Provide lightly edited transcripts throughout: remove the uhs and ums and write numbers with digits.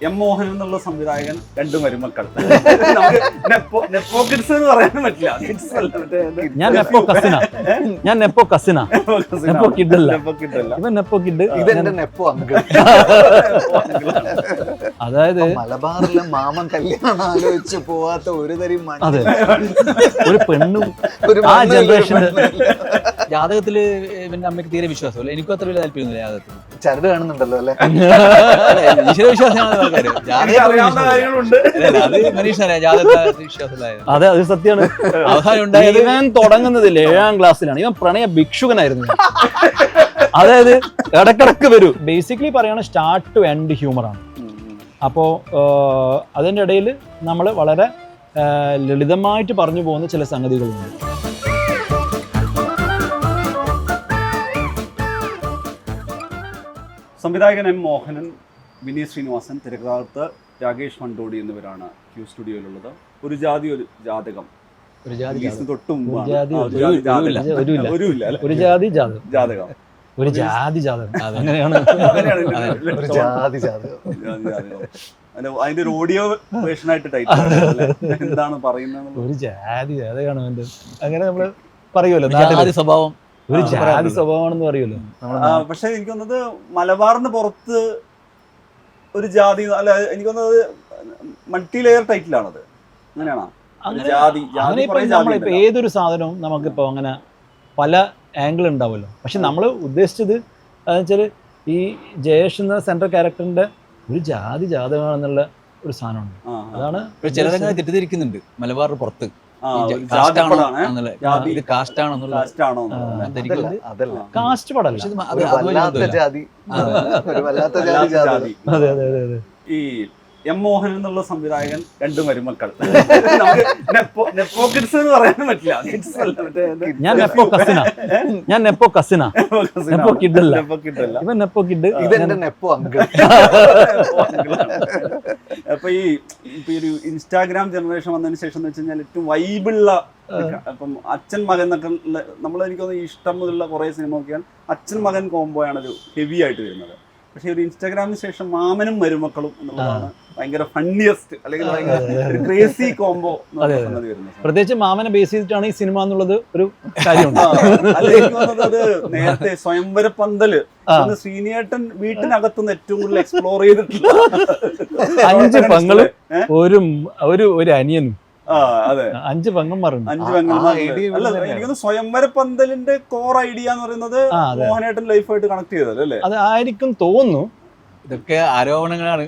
M Mohan എന്നുള്ള സംവിധായകൻ, രണ്ട് മരുമക്കൾ. നെപ്പോ കിഡ്സ് എന്ന് പറയാനും പറ്റില്ല. ഞാൻ നെപ്പോ കസിനാ, ഞാൻ നെപ്പോ കസിനാ, നെപ്പോ കിഡ് അല്ല. ഇവൻ നെപ്പോ കിഡ്, ഇതെന്റെ നെപ്പോ അങ്കിൾ. അതായത് മലബാറിലെ മാമൻ കല്യാണം ആലോചിച്ച് പോവാത്ത ഒരു തരി മണ്ണ്. അതെ, ഒരു പെണ്ണും ആ ജനറേഷന് ജാതകത്തില് ഇവന്റെ അമ്മയ്ക്ക് തീരെ വിശ്വാസമല്ല. എനിക്കും അത്ര വലിയ താല്പര്യമൊന്നുമില്ല ജാതകത്തിൽ. ചരട് കാണുന്നുണ്ടല്ലോ അല്ലേ? ഈശ്വര വിശ്വാസമാണ് ആൾക്കാര്. അത് മനീഷറിയാം ജാതകത്തിൽ വിശ്വാസമില്ലായത്. അതെ, അത് സത്യമാണ്. അവസാനം ഉണ്ടായത് ഇവൻ തുടങ്ങുന്നതിൽ 7ാം ക്ലാസ്സിലാണ്. ഇവൻ പ്രണയ ഭിക്ഷുകനായിരുന്നു. അതായത് ഇടക്കിടക്ക് വരൂ. ബേസിക്കലി പറയണ സ്റ്റാർട്ട് ടു എൻഡ് ഹ്യൂമറാണ്. അപ്പോൾ അതിൻ്റെ ഇടയിൽ നമ്മൾ വളരെ ലളിതമായിട്ട് പറഞ്ഞു പോകുന്ന ചില സംഗതികളുണ്ട്. സംവിധായകൻ എം മോഹനൻ, വിനീത് ശ്രീനിവാസൻ, തിരക്കഥാകൃത്ത് രാകേഷ് മണ്ടോടി എന്നിവരാണ് ക്യൂ സ്റ്റുഡിയോയിലുള്ളത്. ഒരു ജാതി ഒരു ജാതകം തൊട്ട് മുമ്പാണ്. ഒരു ജാതി ജാതകം അങ്ങനെയാണ്. അതിന്റെ ഒരു ഓഡിയോ വേർഷൻ ആയിട്ട് ടൈറ്റിൽ എന്താണ് പറയുന്നത്? ഒരു ജാതി ജാതകമാണ് അവന്റെ. അങ്ങനെ നമ്മള് പറയുമല്ലോ, ജാതി സ്വഭാവം, ഒരു ജാതി സ്വഭാവമാണെന്ന് പറയുമല്ലോ. പക്ഷെ എനിക്ക് തോന്നുന്നത് മലബാറിന് പുറത്ത് ഒരു ജാതി അല്ല, എനിക്ക് തോന്നുന്നത് മൾട്ടി ലെയർ ടൈറ്റിലാണത്. അങ്ങനെയാണോ? നമ്മളിപ്പോ ഏതൊരു സാധനവും നമുക്കിപ്പോ അങ്ങനെ പല ആംഗിൾ ഉണ്ടാവുമല്ലോ. പക്ഷെ നമ്മൾ ഉദ്ദേശിച്ചത് അതെന്ന് വെച്ചാൽ ഈ ജയേഷ് എന്ന സെൻട്രൽ ക്യാരക്ടറിന്റെ ഒരു ജാതി ജാതകമാണെന്നുള്ള ഒരു സാധനമാണ്. അതാണ് ചിലരങ്ങനെ തെറ്റിദ്ധരിക്കുന്നുണ്ട് മലബാറിന് പുറത്ത് കാസ്റ്റ് പടല്ല. അതെ അതെ അതെ അതെ. ഈ എം മോഹൻ എന്നുള്ള സംവിധായകൻ, രണ്ട് മരുമക്കൾ. നെപ്പോ കിഡ്സ് എന്ന് പറയാനും പറ്റില്ല. ഞാൻ നെപ്പോ കസിനാ, ഞാൻ നെപ്പോ കസിനാ, നെപ്പോ കിഡ് അല്ല. ഇവൻ നെപ്പോ കിഡ്, ഇതെന്റെ നെപ്പോ അങ്കിൾ. അപ്പൊ ഈ ഒരു ഇൻസ്റ്റാഗ്രാം ജനറേഷൻ വന്നതിന് ശേഷം എന്ന് വെച്ച് കഴിഞ്ഞാൽ ഏറ്റവും വൈബിളുള്ള, ഇപ്പം അച്ഛൻ മകൻ എന്നൊക്കെ നമ്മൾ എനിക്ക് തോന്നുന്നു ഇഷ്ടം മുതലുള്ള കുറെ സിനിമ നോക്കിയാൽ അച്ഛൻ മകൻ കോംബോയാണ് ഒരു ഹെവി ആയിട്ട് വരുന്നത്. പക്ഷെ ഒരു ഇൻസ്റ്റാഗ്രാമിന് ശേഷം മാമനും മരുമക്കളും എന്നുള്ളതാണ് ഭയങ്കര ഫണ്ണിയസ്റ്റ് അല്ലെങ്കിൽ ഭയങ്കര ക്രേസി കോംബോ വരുന്നത്. പ്രത്യേകിച്ച് മാമനെ ബേസ് ചെയ്തിട്ടാണ് ഈ സിനിമ എന്നുള്ളത് ഒരു കാര്യമുണ്ട്. അത് നേരത്തെ സ്വയംവര പന്തല് ശ്രീനിയേട്ടൻ വീട്ടിനകത്തുനിന്ന് ഏറ്റവും കൂടുതൽ എക്സ്പ്ലോർ ചെയ്തിട്ടുള്ള 5 പെങ്ങളും ഒരു അനിയനും. അതെ, 5 പെങ്ങന്മാരുണ്ട്. 5 പെങ്ങന്മാർ. എനിക്കൊന്ന് സ്വയംവര പന്തലിന്റെ കോർ ഐഡിയ എന്ന് പറയുന്നത് മോഹനേട്ടൻ ലൈഫായിട്ട് കണക്ട് ചെയ്തത് അല്ലേ? അത് ആയിരിക്കും തോന്നുന്നു. ഇതൊക്കെ ആരോപണങ്ങളാണ്.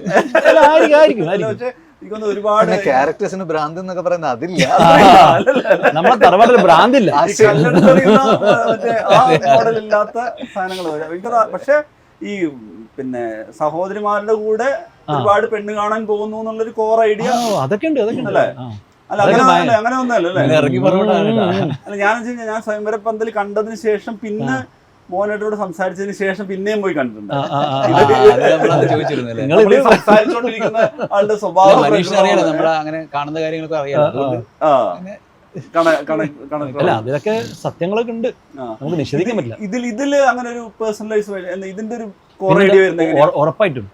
ഒരുപാട് ക്യാരക്ടേഴ്സിന് ഭ്രാന്ത് എന്നൊക്കെ പറയുന്നത് അതില്ല. നമ്മളെ തറവാട്ടിൽ ഭ്രാന്തില്ല, മോഡലില്ലാത്ത സാധനങ്ങൾ. പക്ഷെ ഈ പിന്നെ സഹോദരിമാരുടെ കൂടെ ഒരുപാട് പെണ്ണ് കാണാൻ പോകുന്നു എന്നുള്ളൊരു കോർ ഐഡിയ അതൊക്കെ ഉണ്ട്. അല്ലേ? അല്ല, അങ്ങനെ ഒന്നല്ലേ? അല്ല, ഞാൻ സ്വയംവര പന്തൽ കണ്ടതിന് ശേഷം പിന്നെ മോഹനേട്ടനോട് സംസാരിച്ചതിന് ശേഷം പിന്നെയും പോയി കണ്ടിട്ടുണ്ട്. സംസാരിച്ചോണ്ടിരിക്കുന്ന ആളുടെ സ്വഭാവം അങ്ങനെ കാണുന്ന കാര്യങ്ങളൊക്കെ അറിയാം. അല്ല, അതിലൊക്കെ സത്യങ്ങളൊക്കെ ഉണ്ട്, നമുക്ക് നിഷേധിക്കാൻ പറ്റില്ല. ഇതില് അങ്ങനെ ഒരു പേഴ്സണലൈസ് ഇതിന്റെ ഒരു ഉറപ്പായിട്ടും.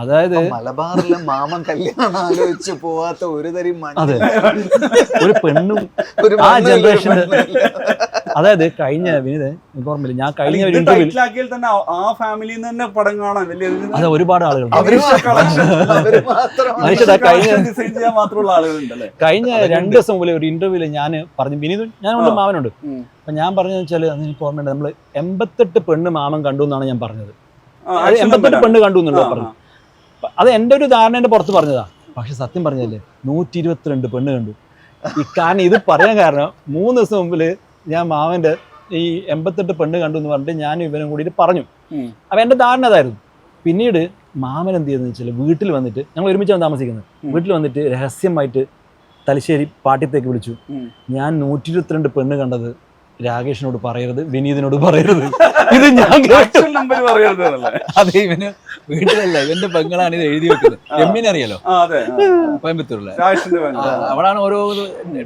അതായത് മലബാറിലെ മാമൻ കല്യാണം ആലോചിച്ച് പോവാത്ത ഒരു തരി മണ്ണ്. അതെ, ഒരു പെണ്ണും ആ ജനറേഷന്. അതായത് കഴിഞ്ഞ വിനീത് എനിക്ക് ഓർമ്മയില്ല, ഞാൻ കഴിഞ്ഞ ഒരു ഇന്റർവ്യൂവിൽ തന്നെ ആ ഫാമിലിയിൽ തന്നെ പടം കാണാൻ വലിയ അതെ ഒരുപാട് ആളുകൾ കഴിഞ്ഞ 2 ദിവസം മുതലേ ഒരു ഇന്റർവ്യൂവിൽ ഞാൻ പറഞ്ഞു, വിനീത് ഞാനുണ്ട് മാമനുണ്ട്. അപ്പൊ ഞാൻ പറഞ്ഞതെന്ന് വെച്ചാൽ അന്ന് എനിക്ക് ഓർമ്മയുണ്ട്, നമ്മള് 88 പെണ്ണ് മാമൻ കണ്ടു എന്നാണ് ഞാൻ പറഞ്ഞത്. 88 പെണ്ണ് കണ്ടു എന്നുള്ളത് പറഞ്ഞു. അത് എൻ്റെ ഒരു ധാരണേന്റെ പുറത്ത് പറഞ്ഞതാ. പക്ഷെ സത്യം പറഞ്ഞല്ലേ 122 പെണ്ണ് കണ്ടു. കാരണം ഇത് പറയാൻ കാരണം 3 ദിവസം മുമ്പില് ഞാൻ മാമന്റെ ഈ 88 പെണ്ണ് കണ്ടു എന്ന് പറഞ്ഞിട്ട് ഞാനും ഇവനും കൂടി പറഞ്ഞു. അപ്പൊ എന്റെ ധാരണ അതായിരുന്നു. പിന്നീട് മാമൻ എന്ത് ചെയ്തെന്ന് വെച്ചാൽ വീട്ടിൽ വന്നിട്ട്, ഞങ്ങൾ ഒരുമിച്ചാണ് താമസിക്കുന്നത്, വീട്ടിൽ വന്നിട്ട് രഹസ്യമായിട്ട് തലശ്ശേരി പാട്ടിത്തേക്ക് വിളിച്ചു. ഞാൻ 122 പെണ്ണ് കണ്ടത് രാകേഷിനോട് പറയരുത്, വിനീതിനോട് പറയരുത്. ഇത് ഞാൻ അതെ, ഇവന് വീട്ടിലല്ല, ഇവന്റെ പെങ്ങളാണ് ഇത് എഴുതി വെക്കുന്നത്. എമ്മിനെ അറിയാലോ, കോയമ്പത്തൂരിലെ. അവളാണ് ഓരോ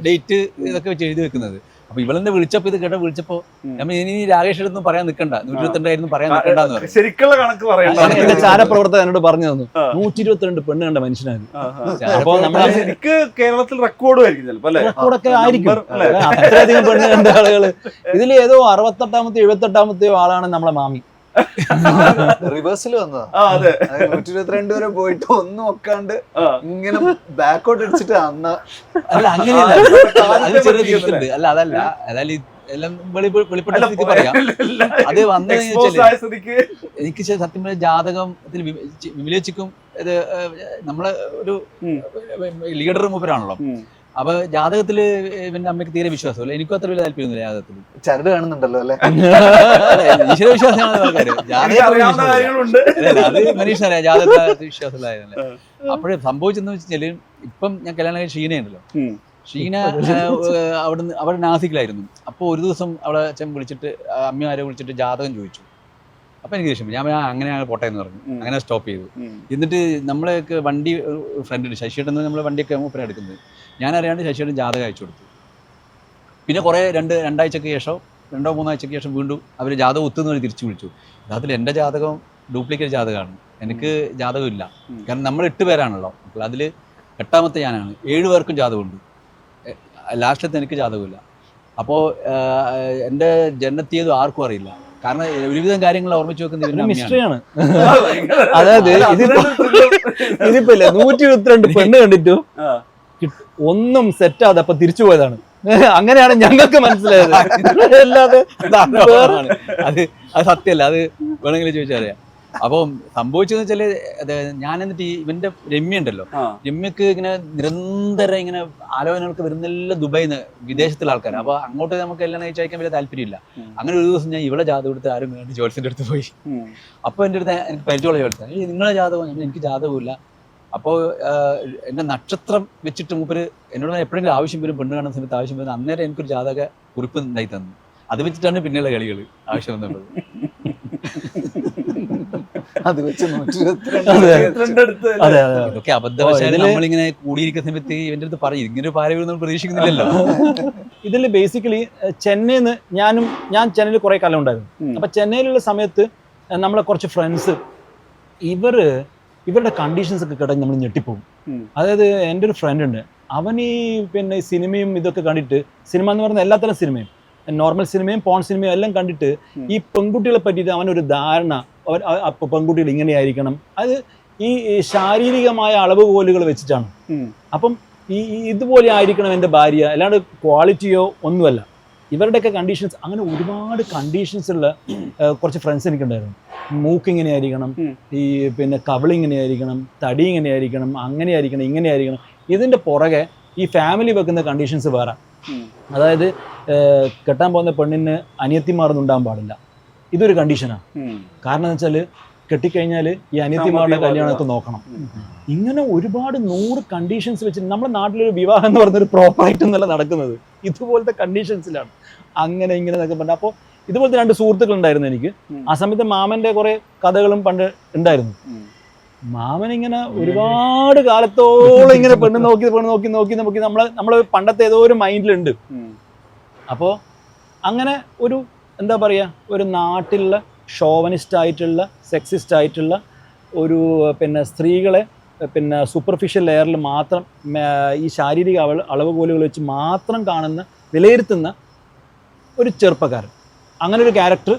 ഡേറ്റ് ഇതൊക്കെ വെച്ച് എഴുതി വെക്കുന്നത്. അപ്പൊ ഇവളെന്നെ വിളിച്ചപ്പോ ഇത് വിളിച്ചപ്പോ നമ്മൾ ഇനി രാകേഷ് അടുത്തൊന്നും പറയാൻ നിൽക്കണ്ട 122 പറയാൻ നിൽക്കണ്ടെന്ന് പറയും. ശരിക്കുള്ള കണക്ക് പറയണ്ട. എന്റെ ചാരപ്രവർത്തകൻ എന്നോട് പറഞ്ഞു തന്നു 122 പെണ്ണ് കണ്ട മനുഷ്യനാണ്. അപ്പൊ നമ്മളെ ശരിക്ക് കേരളത്തിൽ റെക്കോർഡും ആയിരിക്കും ചിലപ്പോ അല്ലെ? റെക്കോർഡൊക്കെ ആയിരിക്കും. അത്രയധികം പെണ്ണ് കണ്ട ആളുകള് ഇതിൽ ഏതോ 68-ാമത്തെയോ 78-ാമത്തെയോ ആളാണ് നമ്മളെ മാമി. റിവേഴ്സിൽ വന്നതാ. അതെ 122 വരെ പോയിട്ട് ഒന്നും ഒക്കാണ്ട് ഇങ്ങനെ ബാക്കോട്ട് അടിച്ചിട്ട് അന്ന് അല്ല അങ്ങനെയല്ല, അത് ചെറിയ തിരിച്ചുണ്ട്. അല്ല അതല്ല, അതായത് എല്ലാം വെളിപ്പെട്ട സ്ഥിതി പറയാം. അത് വന്നതെന്ന് വെച്ചാല് എനിക്ക് സത്യം പറഞ്ഞ ജാതകത്തിൽ വിമലേച്ചിക്കും ഇത് നമ്മളെ ഒരു ലീഡർ മൂപ്പരാണല്ലോ. അപ്പൊ ജാതകത്തില് ഇവന്റെ അമ്മയ്ക്ക് തീരെ വിശ്വാസമല്ല, എനിക്കും അത്ര വലിയ താല്പര്യമൊന്നുമില്ല ജാതകത്തിൽ. ചരട് കാണുന്നുണ്ടല്ലോ അല്ലെ? ഈശ്വര വിശ്വാസമാണ് ആൾക്കാര്. അത് മനീഷറിയാം ജാതകത്തിൽ വിശ്വാസമുള്ളതായിരുന്നല്ലേ. അപ്പോഴേ സംഭവിച്ചെന്ന് വെച്ചാല് ഇപ്പം ഞാൻ കല്യാണം കഴിച്ച ഷീനയുണ്ടല്ലോ, ഷീന അവിടെ നാസിക്കിലായിരുന്നു. അപ്പോൾ ഒരു ദിവസം അവളെ അച്ഛൻ വിളിച്ചിട്ട് അമ്മമാരെ വിളിച്ചിട്ട് ജാതകം ചോദിച്ചു. അപ്പം എനിക്ക് ദേഷ്യം, ഞാൻ അങ്ങനെ പോട്ടെ എന്ന് പറഞ്ഞു. അങ്ങനെ സ്റ്റോപ്പ് ചെയ്തു. എന്നിട്ട് നമ്മളെയൊക്കെ വണ്ടി ഫ്രണ്ടിൽ ശശിയേട്ടൻ നമ്മൾ വണ്ടിയൊക്കെ മൂപ്പര എടുക്കുന്നത്, ഞാൻ അറിയാണ്ട് ശശിയേട്ടൻ ജാതകം അയച്ചു കൊടുത്തു. പിന്നെ കുറേ രണ്ടാഴ്ചയ്ക്ക് ശേഷം 2-3 ആഴ്ചയ്ക്ക് ശേഷം വീണ്ടും അവർ ജാതകം ഒത്തുനിന്ന് തിരിച്ചു വിളിച്ചു. യഥാർത്ഥത്തിൽ എൻ്റെ ജാതകം ഡ്യൂപ്ലിക്കേറ്റ് ജാതകമാണ്, എനിക്ക് ജാതകമില്ല. കാരണം നമ്മൾ 8 പേരാണല്ലോ, അതിൽ 8ാമത്തെ ഞാനാണ്. 7 പേർക്കും ജാതകമുണ്ട്, ലാസ്റ്റത്തെ എനിക്ക് ജാതകമില്ല. അപ്പോൾ എൻ്റെ ജനനത്തീയതും ആർക്കും അറിയില്ല. കാരണം ഒരുവിധം കാര്യങ്ങൾ ഓർമ്മിച്ച് വെക്കുന്ന മിസ്റ്ററിയാണ്. അതായത് ഇതിപ്പോ 122 പെണ്ണ് കണ്ടിട്ടു ഒന്നും സെറ്റാതെ അപ്പൊ തിരിച്ചു പോയതാണ്. അങ്ങനെയാണ് ഞങ്ങൾക്ക് മനസ്സിലായത്. അല്ലാതെ അത് സത്യമല്ല, അത് വേണമെങ്കിൽ ചോദിച്ചറിയാം. അപ്പം സംഭവിച്ചതെന്ന് വെച്ചാല് ഞാൻ എന്നിട്ട് ഇവന്റെ രമ്യ ഉണ്ടല്ലോ, രമ്യക്ക് ഇങ്ങനെ നിരന്തരം ഇങ്ങനെ ആലോചനകൾക്ക് വരുന്നെല്ലാം ദുബായിന്ന് വിദേശത്തുള്ള ആൾക്കാർ. അപ്പൊ അങ്ങോട്ട് നമുക്ക് എല്ലാം അയച്ചയക്കാൻ വലിയ താല്പര്യമില്ല. അങ്ങനെ ഒരു ദിവസം ഞാൻ ഇവിടെ ജാതകം എടുത്ത് ആരും വേണ്ടി ജോത്സ്യന്റെ അടുത്ത് പോയി. അപ്പൊ എൻ്റെ അടുത്ത് എനിക്ക് പരിചയമുള്ള ജോത്സ്യൻ, നിങ്ങളെ ജാതകം, എനിക്ക് ജാതകമില്ല. അപ്പോൾ എൻ്റെ നക്ഷത്രം വെച്ചിട്ട് മൂപ്പര് എന്നോട് എപ്പോഴെങ്കിലും ആവശ്യം വരും, പെണ്ണ് കാണുന്ന സമയത്ത് ആവശ്യം വരുന്നത്, അന്നേരം എനിക്കൊരു ജാതക കുറിപ്പ് ഉണ്ടായി തന്നു. അത് വെച്ചിട്ടാണ് പിന്നെയുള്ള കളികൾ ആവശ്യം വന്നത്. അത് വെച്ച് ഇതൊക്കെ അബദ്ധവശാലും നമ്മളിങ്ങനെ കൂടിയിരിക്കുന്ന സമയത്ത് ഇവന്റെ അടുത്ത് പറയും, ഇങ്ങനെ പാര വരുന്ന പ്രതീക്ഷിക്കുന്നില്ലല്ലോ. ഇതിൽ ബേസിക്കലി ചെന്നൈന്ന് ഞാൻ ചെന്നൈയിൽ കുറെ കാലം ഉണ്ടായിരുന്നു. അപ്പൊ ചെന്നൈയിലുള്ള സമയത്ത് നമ്മളെ കുറച്ച് ഫ്രണ്ട്സ് ഇവരുടെ കണ്ടീഷൻസ് ഒക്കെ കേട്ടാൽ നമ്മൾ ഞെട്ടിപ്പോകും. അതായത് എൻ്റെ ഒരു ഫ്രണ്ട് ഉണ്ട്, അവൻ പിന്നെ സിനിമയും ഇതൊക്കെ കണ്ടിട്ട്, സിനിമ എന്ന് പറയുന്ന എല്ലാത്തരം സിനിമയും, നോർമൽ സിനിമയും പോൺ സിനിമയും എല്ലാം കണ്ടിട്ട് ഈ പെൺകുട്ടികളെ പറ്റിയിട്ട് അവനൊരു ധാരണ, പെൺകുട്ടികൾ ഇങ്ങനെയായിരിക്കണം, അത് ഈ ശാരീരികമായ അളവുകോലുകൾ വെച്ചിട്ടാണ്. അപ്പം ഇതുപോലെ ആയിരിക്കണം എൻ്റെ ഭാര്യ, അല്ലാണ്ട് ക്വാളിറ്റിയോ ഒന്നുമല്ല. ഇവരുടെയൊക്കെ കണ്ടീഷൻസ്, അങ്ങനെ ഒരുപാട് കണ്ടീഷൻസ് ഉള്ള കുറച്ച് ഫ്രണ്ട്സ് എനിക്കുണ്ടായിരുന്നു. മൂക്ക് ഇങ്ങനെയായിരിക്കണം, ഈ പിന്നെ കവിള് ഇങ്ങനെയായിരിക്കണം, തടി ഇങ്ങനെയായിരിക്കണം, അങ്ങനെയായിരിക്കണം, ഇങ്ങനെയായിരിക്കണം. ഇതിൻ്റെ പുറകെ ഈ ഫാമിലി വെക്കുന്ന കണ്ടീഷൻസ് വേറെ. അതായത് കെട്ടാൻ പോകുന്ന പെണ്ണിന് അനിയത്തിമാരൊന്നും ഉണ്ടാകാൻ പാടില്ല, ഇതൊരു കണ്ടീഷനാണ്. കാരണം എന്ന് വെച്ചാൽ കെട്ടിക്കഴിഞ്ഞാൽ ഈ അനിയത്തിമാരുടെ കല്യാണമൊക്കെ നോക്കണം. ഇങ്ങനെ ഒരുപാട് 100 കണ്ടീഷൻസ് വെച്ചിട്ട് നമ്മുടെ നാട്ടിലൊരു വിവാഹം എന്ന് പറഞ്ഞൊരു പ്രോപ്പറായിട്ട് എന്നല്ല നടക്കുന്നത്, ഇതുപോലത്തെ കണ്ടീഷൻസിലാണ്. അങ്ങനെ ഇങ്ങനെ എന്നൊക്കെ പറഞ്ഞാൽ, അപ്പോൾ ഇതുപോലത്തെ 2 സുഹൃത്തുക്കൾ ഉണ്ടായിരുന്നു എനിക്ക്. ആ സമയത്ത് മാമൻ്റെ കുറേ കഥകളും പണ്ട് ഉണ്ടായിരുന്നു. മാമൻ ഇങ്ങനെ ഒരുപാട് കാലത്തോളം ഇങ്ങനെ പെണ്ണ് നോക്കി നമ്മളെ പണ്ടത്തെ ഏതോ ഒരു മൈൻഡിലുണ്ട്. അപ്പോൾ അങ്ങനെ ഒരു എന്താ പറയുക, ഒരു നാട്ടിലുള്ള ഷോവനിസ്റ്റ് ആയിട്ടുള്ള, സെക്സിസ്റ്റ് ആയിട്ടുള്ള ഒരു പിന്നെ സ്ത്രീകളെ പിന്നെ സൂപ്പർഫിഷ്യൽ ലെയറിൽ മാത്രം ഈ ശാരീരിക അളവുകോലുകൾ വെച്ച് മാത്രം കാണുന്ന, വിലയിരുത്തുന്ന ഒരു ചെറുപ്പക്കാരൻ. അങ്ങനെ ഒരു ക്യാരക്ടർ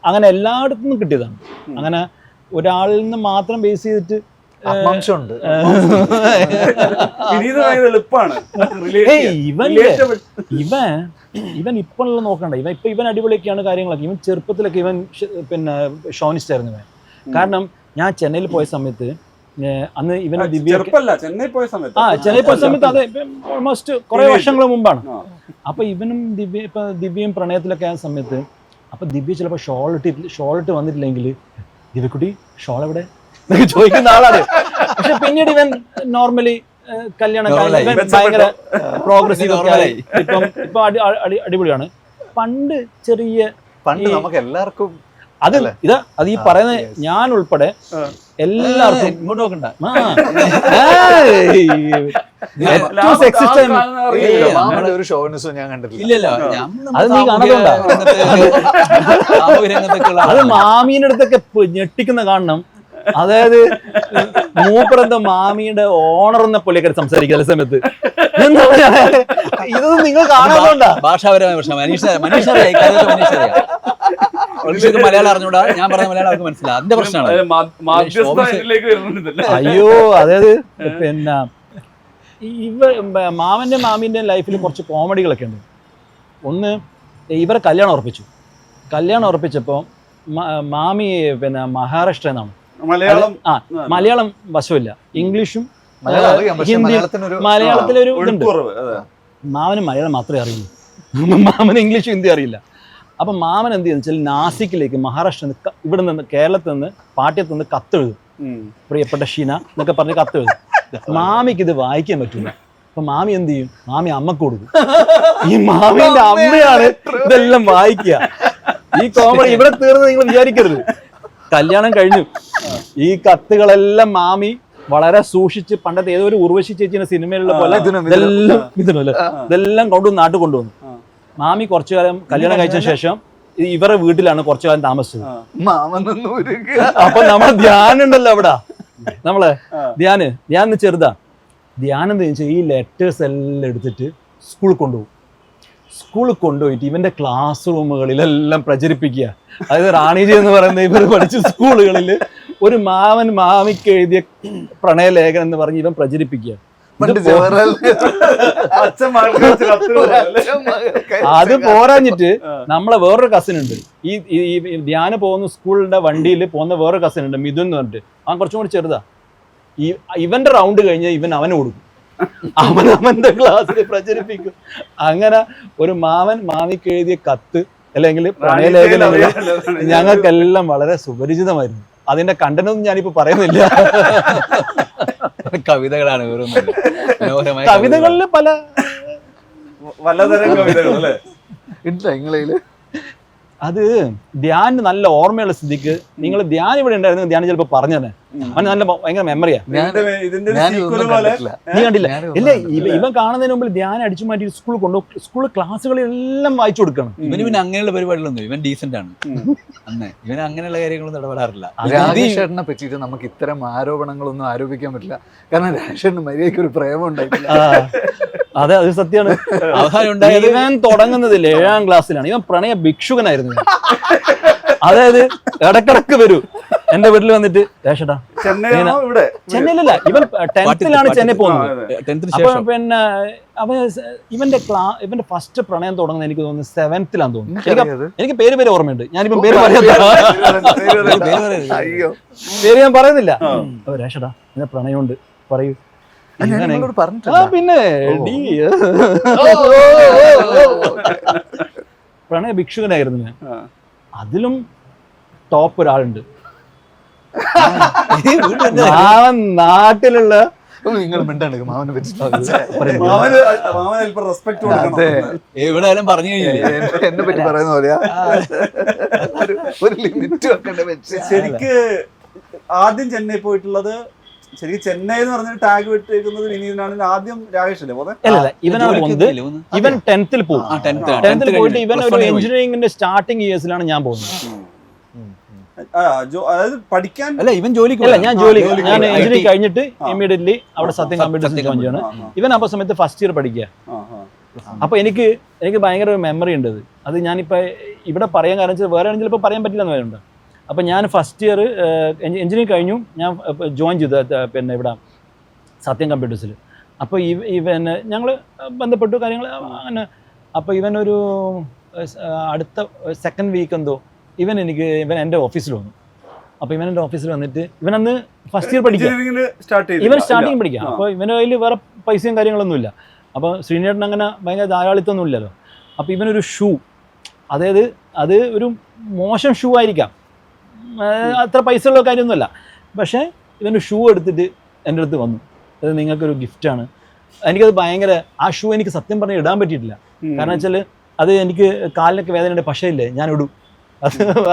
അങ്ങനെ എല്ലായിടത്തു നിന്നും കിട്ടിയതാണ്. അങ്ങനെ ഒരാളിൽ നിന്ന് മാത്രം ബേസ് ചെയ്തിട്ട് ഇവൻ ഇപ്പോഴുള്ള നോക്കണ്ട, ഇവൻ അടിപൊളിയൊക്കെയാണ് കാര്യങ്ങളൊക്കെ. ഇവൻ ചെറുപ്പത്തിലൊക്കെ ഇവൻ പിന്നെ ഷോണിസ്റ്റ് ആയിരുന്നു ഇവൻ. കാരണം ഞാൻ ചെന്നൈയിൽ പോയ സമയത്ത് അന്ന് ഇവന് ചെന്നൈ പോയ സമയത്ത് അത് ഓൾമോസ്റ്റ് കുറെ വർഷങ്ങൾ മുമ്പാണ്. അപ്പൊ ഇവനും ദിവ്യയും പ്രണയത്തിലൊക്കെ ആയ സമയത്ത്, അപ്പൊ ദിവ്യ ചിലപ്പോൾ ഷോളിട്ട് വന്നിട്ടില്ലെങ്കിൽ, ദിവ്യക്കുട്ടി ഷോൾ എവിടെ ചോദിക്കുന്ന ആളാണ്. പക്ഷെ പിന്നീട് ഇവൻ നോർമലി കല്യാണം ഭയങ്കര പ്രോഗ്രസീവ് ഒക്കെ ആയി. ഇപ്പൊ അടിപൊളിയാണ്. പണ്ട് നമുക്ക് എല്ലാവർക്കും അത് അത് ഈ പറയുന്ന ഞാൻ ഉൾപ്പെടെ എല്ലാവർക്കും ഇങ്ങോട്ട് നോക്കണ്ട. ഏറ്റവും sexist ആണ്. മാമന്റെ ഒരു ഷോവിനിസം ഞാൻ കണ്ടിട്ടില്ല. ഇല്ലല്ലോ, അത് നീ കാണാത്തോണ്ടാ. രംഗത്തൊക്കെയുള്ള അത് മാമീന്റെ അടുത്തൊക്കെ ഞെട്ടിക്കുന്ന കാണണം. അതായത് മൂപ്പറെന്തോ മാമിയുടെ ഓണർ എന്ന പുള്ളിയൊക്കെ സംസാരിക്കുക അതേ സമയത്ത്. എന്താ പറയാ, ഇതൊന്നും നിങ്ങൾ കാണാത്തോണ്ടാ. ഭാഷാപരമായ പ്രശ്നം. മനീഷറിയാം മലയാളം അറിഞ്ഞൂടാ, ഞാൻ പറഞ്ഞ മലയാളം അവർക്ക് മനസ്സിലാവും. അതിന്റെ പ്രശ്നമാണ്. അയ്യോ, അതായത് പിന്നെ മാമന്റെ മാമിന്റെ ലൈഫിൽ കുറച്ച് കോമഡികളൊക്കെ ഉണ്ട്. ഒന്ന്, ഇവരെ കല്യാണം ഉറപ്പിച്ചപ്പോൾ മാമി പിന്നെ മഹാരാഷ്ട്ര എന്നാണ്. മലയാളം വശമില്ല, ഇംഗ്ലീഷും മലയാളത്തിലൊരു ഇതുണ്ട്. മാമന് മലയാളം മാത്രമേ അറിയുള്ളൂ, മാമന് ഇംഗ്ലീഷും ഹിന്ദി അറിയില്ല. അപ്പൊ മാമൻ എന്ത് ചെയ്യുന്ന വെച്ചാൽ നാസിക്കിലേക്ക് മഹാരാഷ്ട്ര ഇവിടെ നിന്ന് കേരളത്തിൽ നിന്ന് പാട്യത്തിൽ നിന്ന് കത്തെഴുതും. പ്രിയപ്പെട്ട ഷീന എന്നൊക്കെ പറഞ്ഞ് കത്തെഴുതും. മാമിക്ക് ഇത് വായിക്കാൻ പറ്റില്ല. അപ്പൊ മാമി എന്ത് ചെയ്യും? മാമി അമ്മക്ക് കൊടുക്കും. ഈ മാമിന്റെ അമ്മയാണ് ഇതെല്ലാം വായിക്കുക. ഈ കോമഡി ഇവിടെ തീർന്ന് നിങ്ങൾ വിചാരിക്കരുത്. കല്യാണം കഴിഞ്ഞു, ഈ കത്തുകളെല്ലാം മാമി വളരെ സൂക്ഷിച്ച്, പണ്ടത്തെ ഏതോ ഒരു ഉർവശി ചേച്ചിയുടെ സിനിമയിലുള്ള പോലെ ഇതെല്ലാം നാട്ടിൽ കൊണ്ടുവന്നു. മാമി കുറച്ചു കാലം കല്യാണം കഴിച്ച ശേഷം ഇവരുടെ വീട്ടിലാണ് കുറച്ചു കാലം താമസിച്ചത്. അപ്പൊ നമ്മളെ ധ്യാനം ഉണ്ടല്ലോ അവിടെ, നമ്മളെ ധ്യാൻ ചെറുതാ. ധ്യാനം എന്താ വെച്ചാൽ ഈ ലെറ്റേഴ്സ് എല്ലാം എടുത്തിട്ട് സ്കൂളിൽ കൊണ്ടുപോയിട്ട് ഇവന്റെ ക്ലാസ് റൂമുകളിലെല്ലാം പ്രചരിപ്പിക്കുക. അതായത് റാണിജി എന്ന് പറയുന്ന ഇവർ പഠിച്ച സ്കൂളുകളിൽ ഒരു മാമിക്ക് എഴുതിയ പ്രണയലേഖനം എന്ന് പറഞ്ഞ് ഇവൻ പ്രചരിപ്പിക്കുക. അത് പോരാഞ്ഞിട്ട് നമ്മളെ വേറൊരു കസിൻ ഉണ്ട്, ഈ ധ്യാനം പോകുന്ന സ്കൂളിന്റെ വണ്ടിയിൽ പോകുന്ന വേറൊരു കസിൻ ഉണ്ട്, മിഥുൻ എന്ന് പറഞ്ഞിട്ട്. അവൻ കുറച്ചും കൂടി ചെറുതാ. ഇവന്റെ റൗണ്ട് കഴിഞ്ഞ് അവന് കൊടുക്കും, അവന്റെ ക്ലാസ്സിൽ പ്രചരിപ്പിക്കും. അങ്ങനെ ഒരു മാമിക്ക് എഴുതിയ കത്ത് അല്ലെങ്കിൽ പ്രണയലേഖനങ്ങൾ ഞങ്ങൾക്കെല്ലാം വളരെ സുപരിചിതമായിരുന്നു. അതിന്റെ കണ്ടനൊന്നും ഞാനിപ്പോ പറയുന്നില്ല. കവിതകളാണ് കവിതകളില് പലതരം കവിതകൾ അല്ലേ? ഇല്ല നിങ്ങളതില് അത് ധ്യാൻ നല്ല ഓർമ്മയുള്ള സ്ഥിതിക്ക് നിങ്ങൾ ധ്യാൻ ഇവിടെ ഉണ്ടായിരുന്നു, ധ്യാൻ ചിലപ്പോ പറഞ്ഞു തന്നെ. അവന് നല്ല ഭയങ്കര മെമ്മറിയാ. നീ കണ്ടില്ല? ഇല്ല, ഇവൻ കാണുന്നതിന് മുമ്പിൽ ധ്യാനം അടിച്ചു മാറ്റി സ്കൂൾ ക്ലാസ്സുകളെല്ലാം വായിച്ചു കൊടുക്കണം. ഇവന് അങ്ങനെയുള്ള പരിപാടികളൊന്നും, ഇവൻ ഡീസന്റ് ആണ്. ഇവന് അങ്ങനെയുള്ള കാര്യങ്ങളൊന്നും ഇടപെടാറില്ല. രാജേഷേട്ടനെ പറ്റിയിട്ട് നമുക്ക് ഇത്തരം ആരോപണങ്ങളൊന്നും ആരോപിക്കാൻ പറ്റില്ല. കാരണം രാജേഷേട്ടന് മര്യാദയ്ക്ക് ഒരു പ്രേമം ഉണ്ടായിട്ടില്ല. അതെ, അത് സത്യമാണ്. ഇവൻ തുടങ്ങുന്നതിൽ 7ാം ക്ലാസ്സിലാണ്. ഇവൻ പ്രണയ ഭിക്ഷുകനായിരുന്നു. അതായത് ഇടക്കിടക്ക് വരൂ എന്റെ വീട്ടിൽ വന്നിട്ട്, രേഷടാ ചെന്നൈയിലല്ല, ഇവൻ 10th-ലാണ് ചെന്നൈ പോകുന്നത്. അപ്പൊ പിന്നെ ഇവന്റെ ഫസ്റ്റ് പ്രണയം തുടങ്ങുന്നത് എനിക്ക് തോന്നുന്നു 7th-ലാന്ന് തോന്നുന്നു. എനിക്ക് പേര് ഓർമ്മയുണ്ട്. ഞാനിപ്പം പേര് ഞാൻ പറയുന്നില്ല. രേഷടാ ഇങ്ങനെ പ്രണയമുണ്ട്, പറയൂ. പിന്നെ പ്രണയ ഭിക്ഷുകനായിരുന്നു ഞാൻ. അതിലും ടോപ്പ് ഒരാളുണ്ട്, നാട്ടിലുള്ള. നിങ്ങൾ മിണ്ടാണ് മാമനെ പറ്റി എവിടെയാലും പറഞ്ഞു കഴിഞ്ഞില്ലേ എന്നെ പറ്റി പറയുന്ന പോലെയാ. ഒരു ലിമിറ്റ് വെക്കണ്ട. ശരിക്ക് ആദ്യം ചെന്നൈ പോയിട്ടുള്ളത്, ശരിക്കും ചെന്നൈ എന്ന് പറഞ്ഞ ടാഗ് വിട്ടേക്കുന്നത് വിനീതനാണ്. ആദ്യം രാകേഷ് അല്ലേ പോകുന്നത്? ഇവനാണ് പോകുന്നത്. ഇവൻ 10th-ൽ പോകും. 10th-ൽ പോയിട്ട് ഇവൻ ഒരു എഞ്ചിനീയറിംഗിന്റെ സ്റ്റാർട്ടിംഗ് ഇയേഴ്സിലാണ് ഞാൻ പോകുന്നത്. അതായത് പഠിക്കാൻ അല്ല, ഇവൻ ജോലിക്ക്. ഞാൻ എഞ്ചിനീയറിംഗ് കഴിഞ്ഞിട്ട് ഇമ്മീഡിയറ്റ്ലി അവിടെ സത്യം കമ്പ്യൂട്ടർ ജോയിൻ ചെയ്യാണ്. ഇവൻ അപ്പോൾ സമയത്ത് ഫസ്റ്റ് ഇയർ പഠിക്കുക. അപ്പൊ എനിക്ക് ഭയങ്കര മെമ്മറി ഉണ്ട്. അത് ഞാനിപ്പോ ഇവിടെ പറയാൻ കാരണം വെച്ചാൽ വേറെ ആണെങ്കിൽ ചിലപ്പോൾ പറയാൻ പറ്റില്ല എന്ന് പറയുന്നുണ്ട്. അപ്പം ഞാൻ ഫസ്റ്റ് ഇയർ എഞ്ചിനീയറിംഗ് കഴിഞ്ഞു. ഞാൻ ജോയിൻ ചെയ്തു പിന്നെ ഇവിടെ സത്യം കമ്പ്യൂട്ടേഴ്സിൽ. അപ്പോൾ ഇവൻ ഞങ്ങൾ ബന്ധപ്പെട്ടു കാര്യങ്ങൾ അങ്ങനെ. അപ്പോൾ ഇവനൊരു അടുത്ത 2nd വീക്ക് എന്തോ ഇവൻ എൻ്റെ ഓഫീസിൽ വന്നു. അപ്പോൾ ഇവൻ എൻ്റെ ഓഫീസിൽ വന്നിട്ട് ഇവൻ അന്ന് ഫസ്റ്റ് ഇയർ പഠിക്കുക, ഇവൻ സ്റ്റാർട്ടിങ് പഠിക്കുക. അപ്പോൾ ഇവൻ്റെ കയ്യിൽ വേറെ പൈസയും കാര്യങ്ങളൊന്നുമില്ല. അപ്പോൾ ശ്രീനേട്ടൻ അങ്ങനെ ഭയങ്കര ധാരാളിത്വമൊന്നും ഇല്ലല്ലോ. അപ്പോൾ ഇവനൊരു ഷൂ, അതായത് അത് ഒരു മോശം ഷൂ ആയിരിക്കാം, അത്ര പൈസ ഉള്ള കാര്യമൊന്നുമല്ല, പക്ഷേ ഇവൻ്റെ ഷൂ എടുത്തിട്ട് എൻ്റെ അടുത്ത് വന്നു. അത് നിങ്ങൾക്കൊരു ഗിഫ്റ്റാണ്. എനിക്കത് ഭയങ്കര, ആ ഷൂ എനിക്ക് സത്യം പറഞ്ഞാൽ ഇടാൻ പറ്റിയിട്ടില്ല. കാരണം വെച്ചാൽ അത് എനിക്ക് കാലിനൊക്കെ വേദനയുണ്ട്, പക്ഷേ ഇല്ലേ ഞാൻ ഇടും.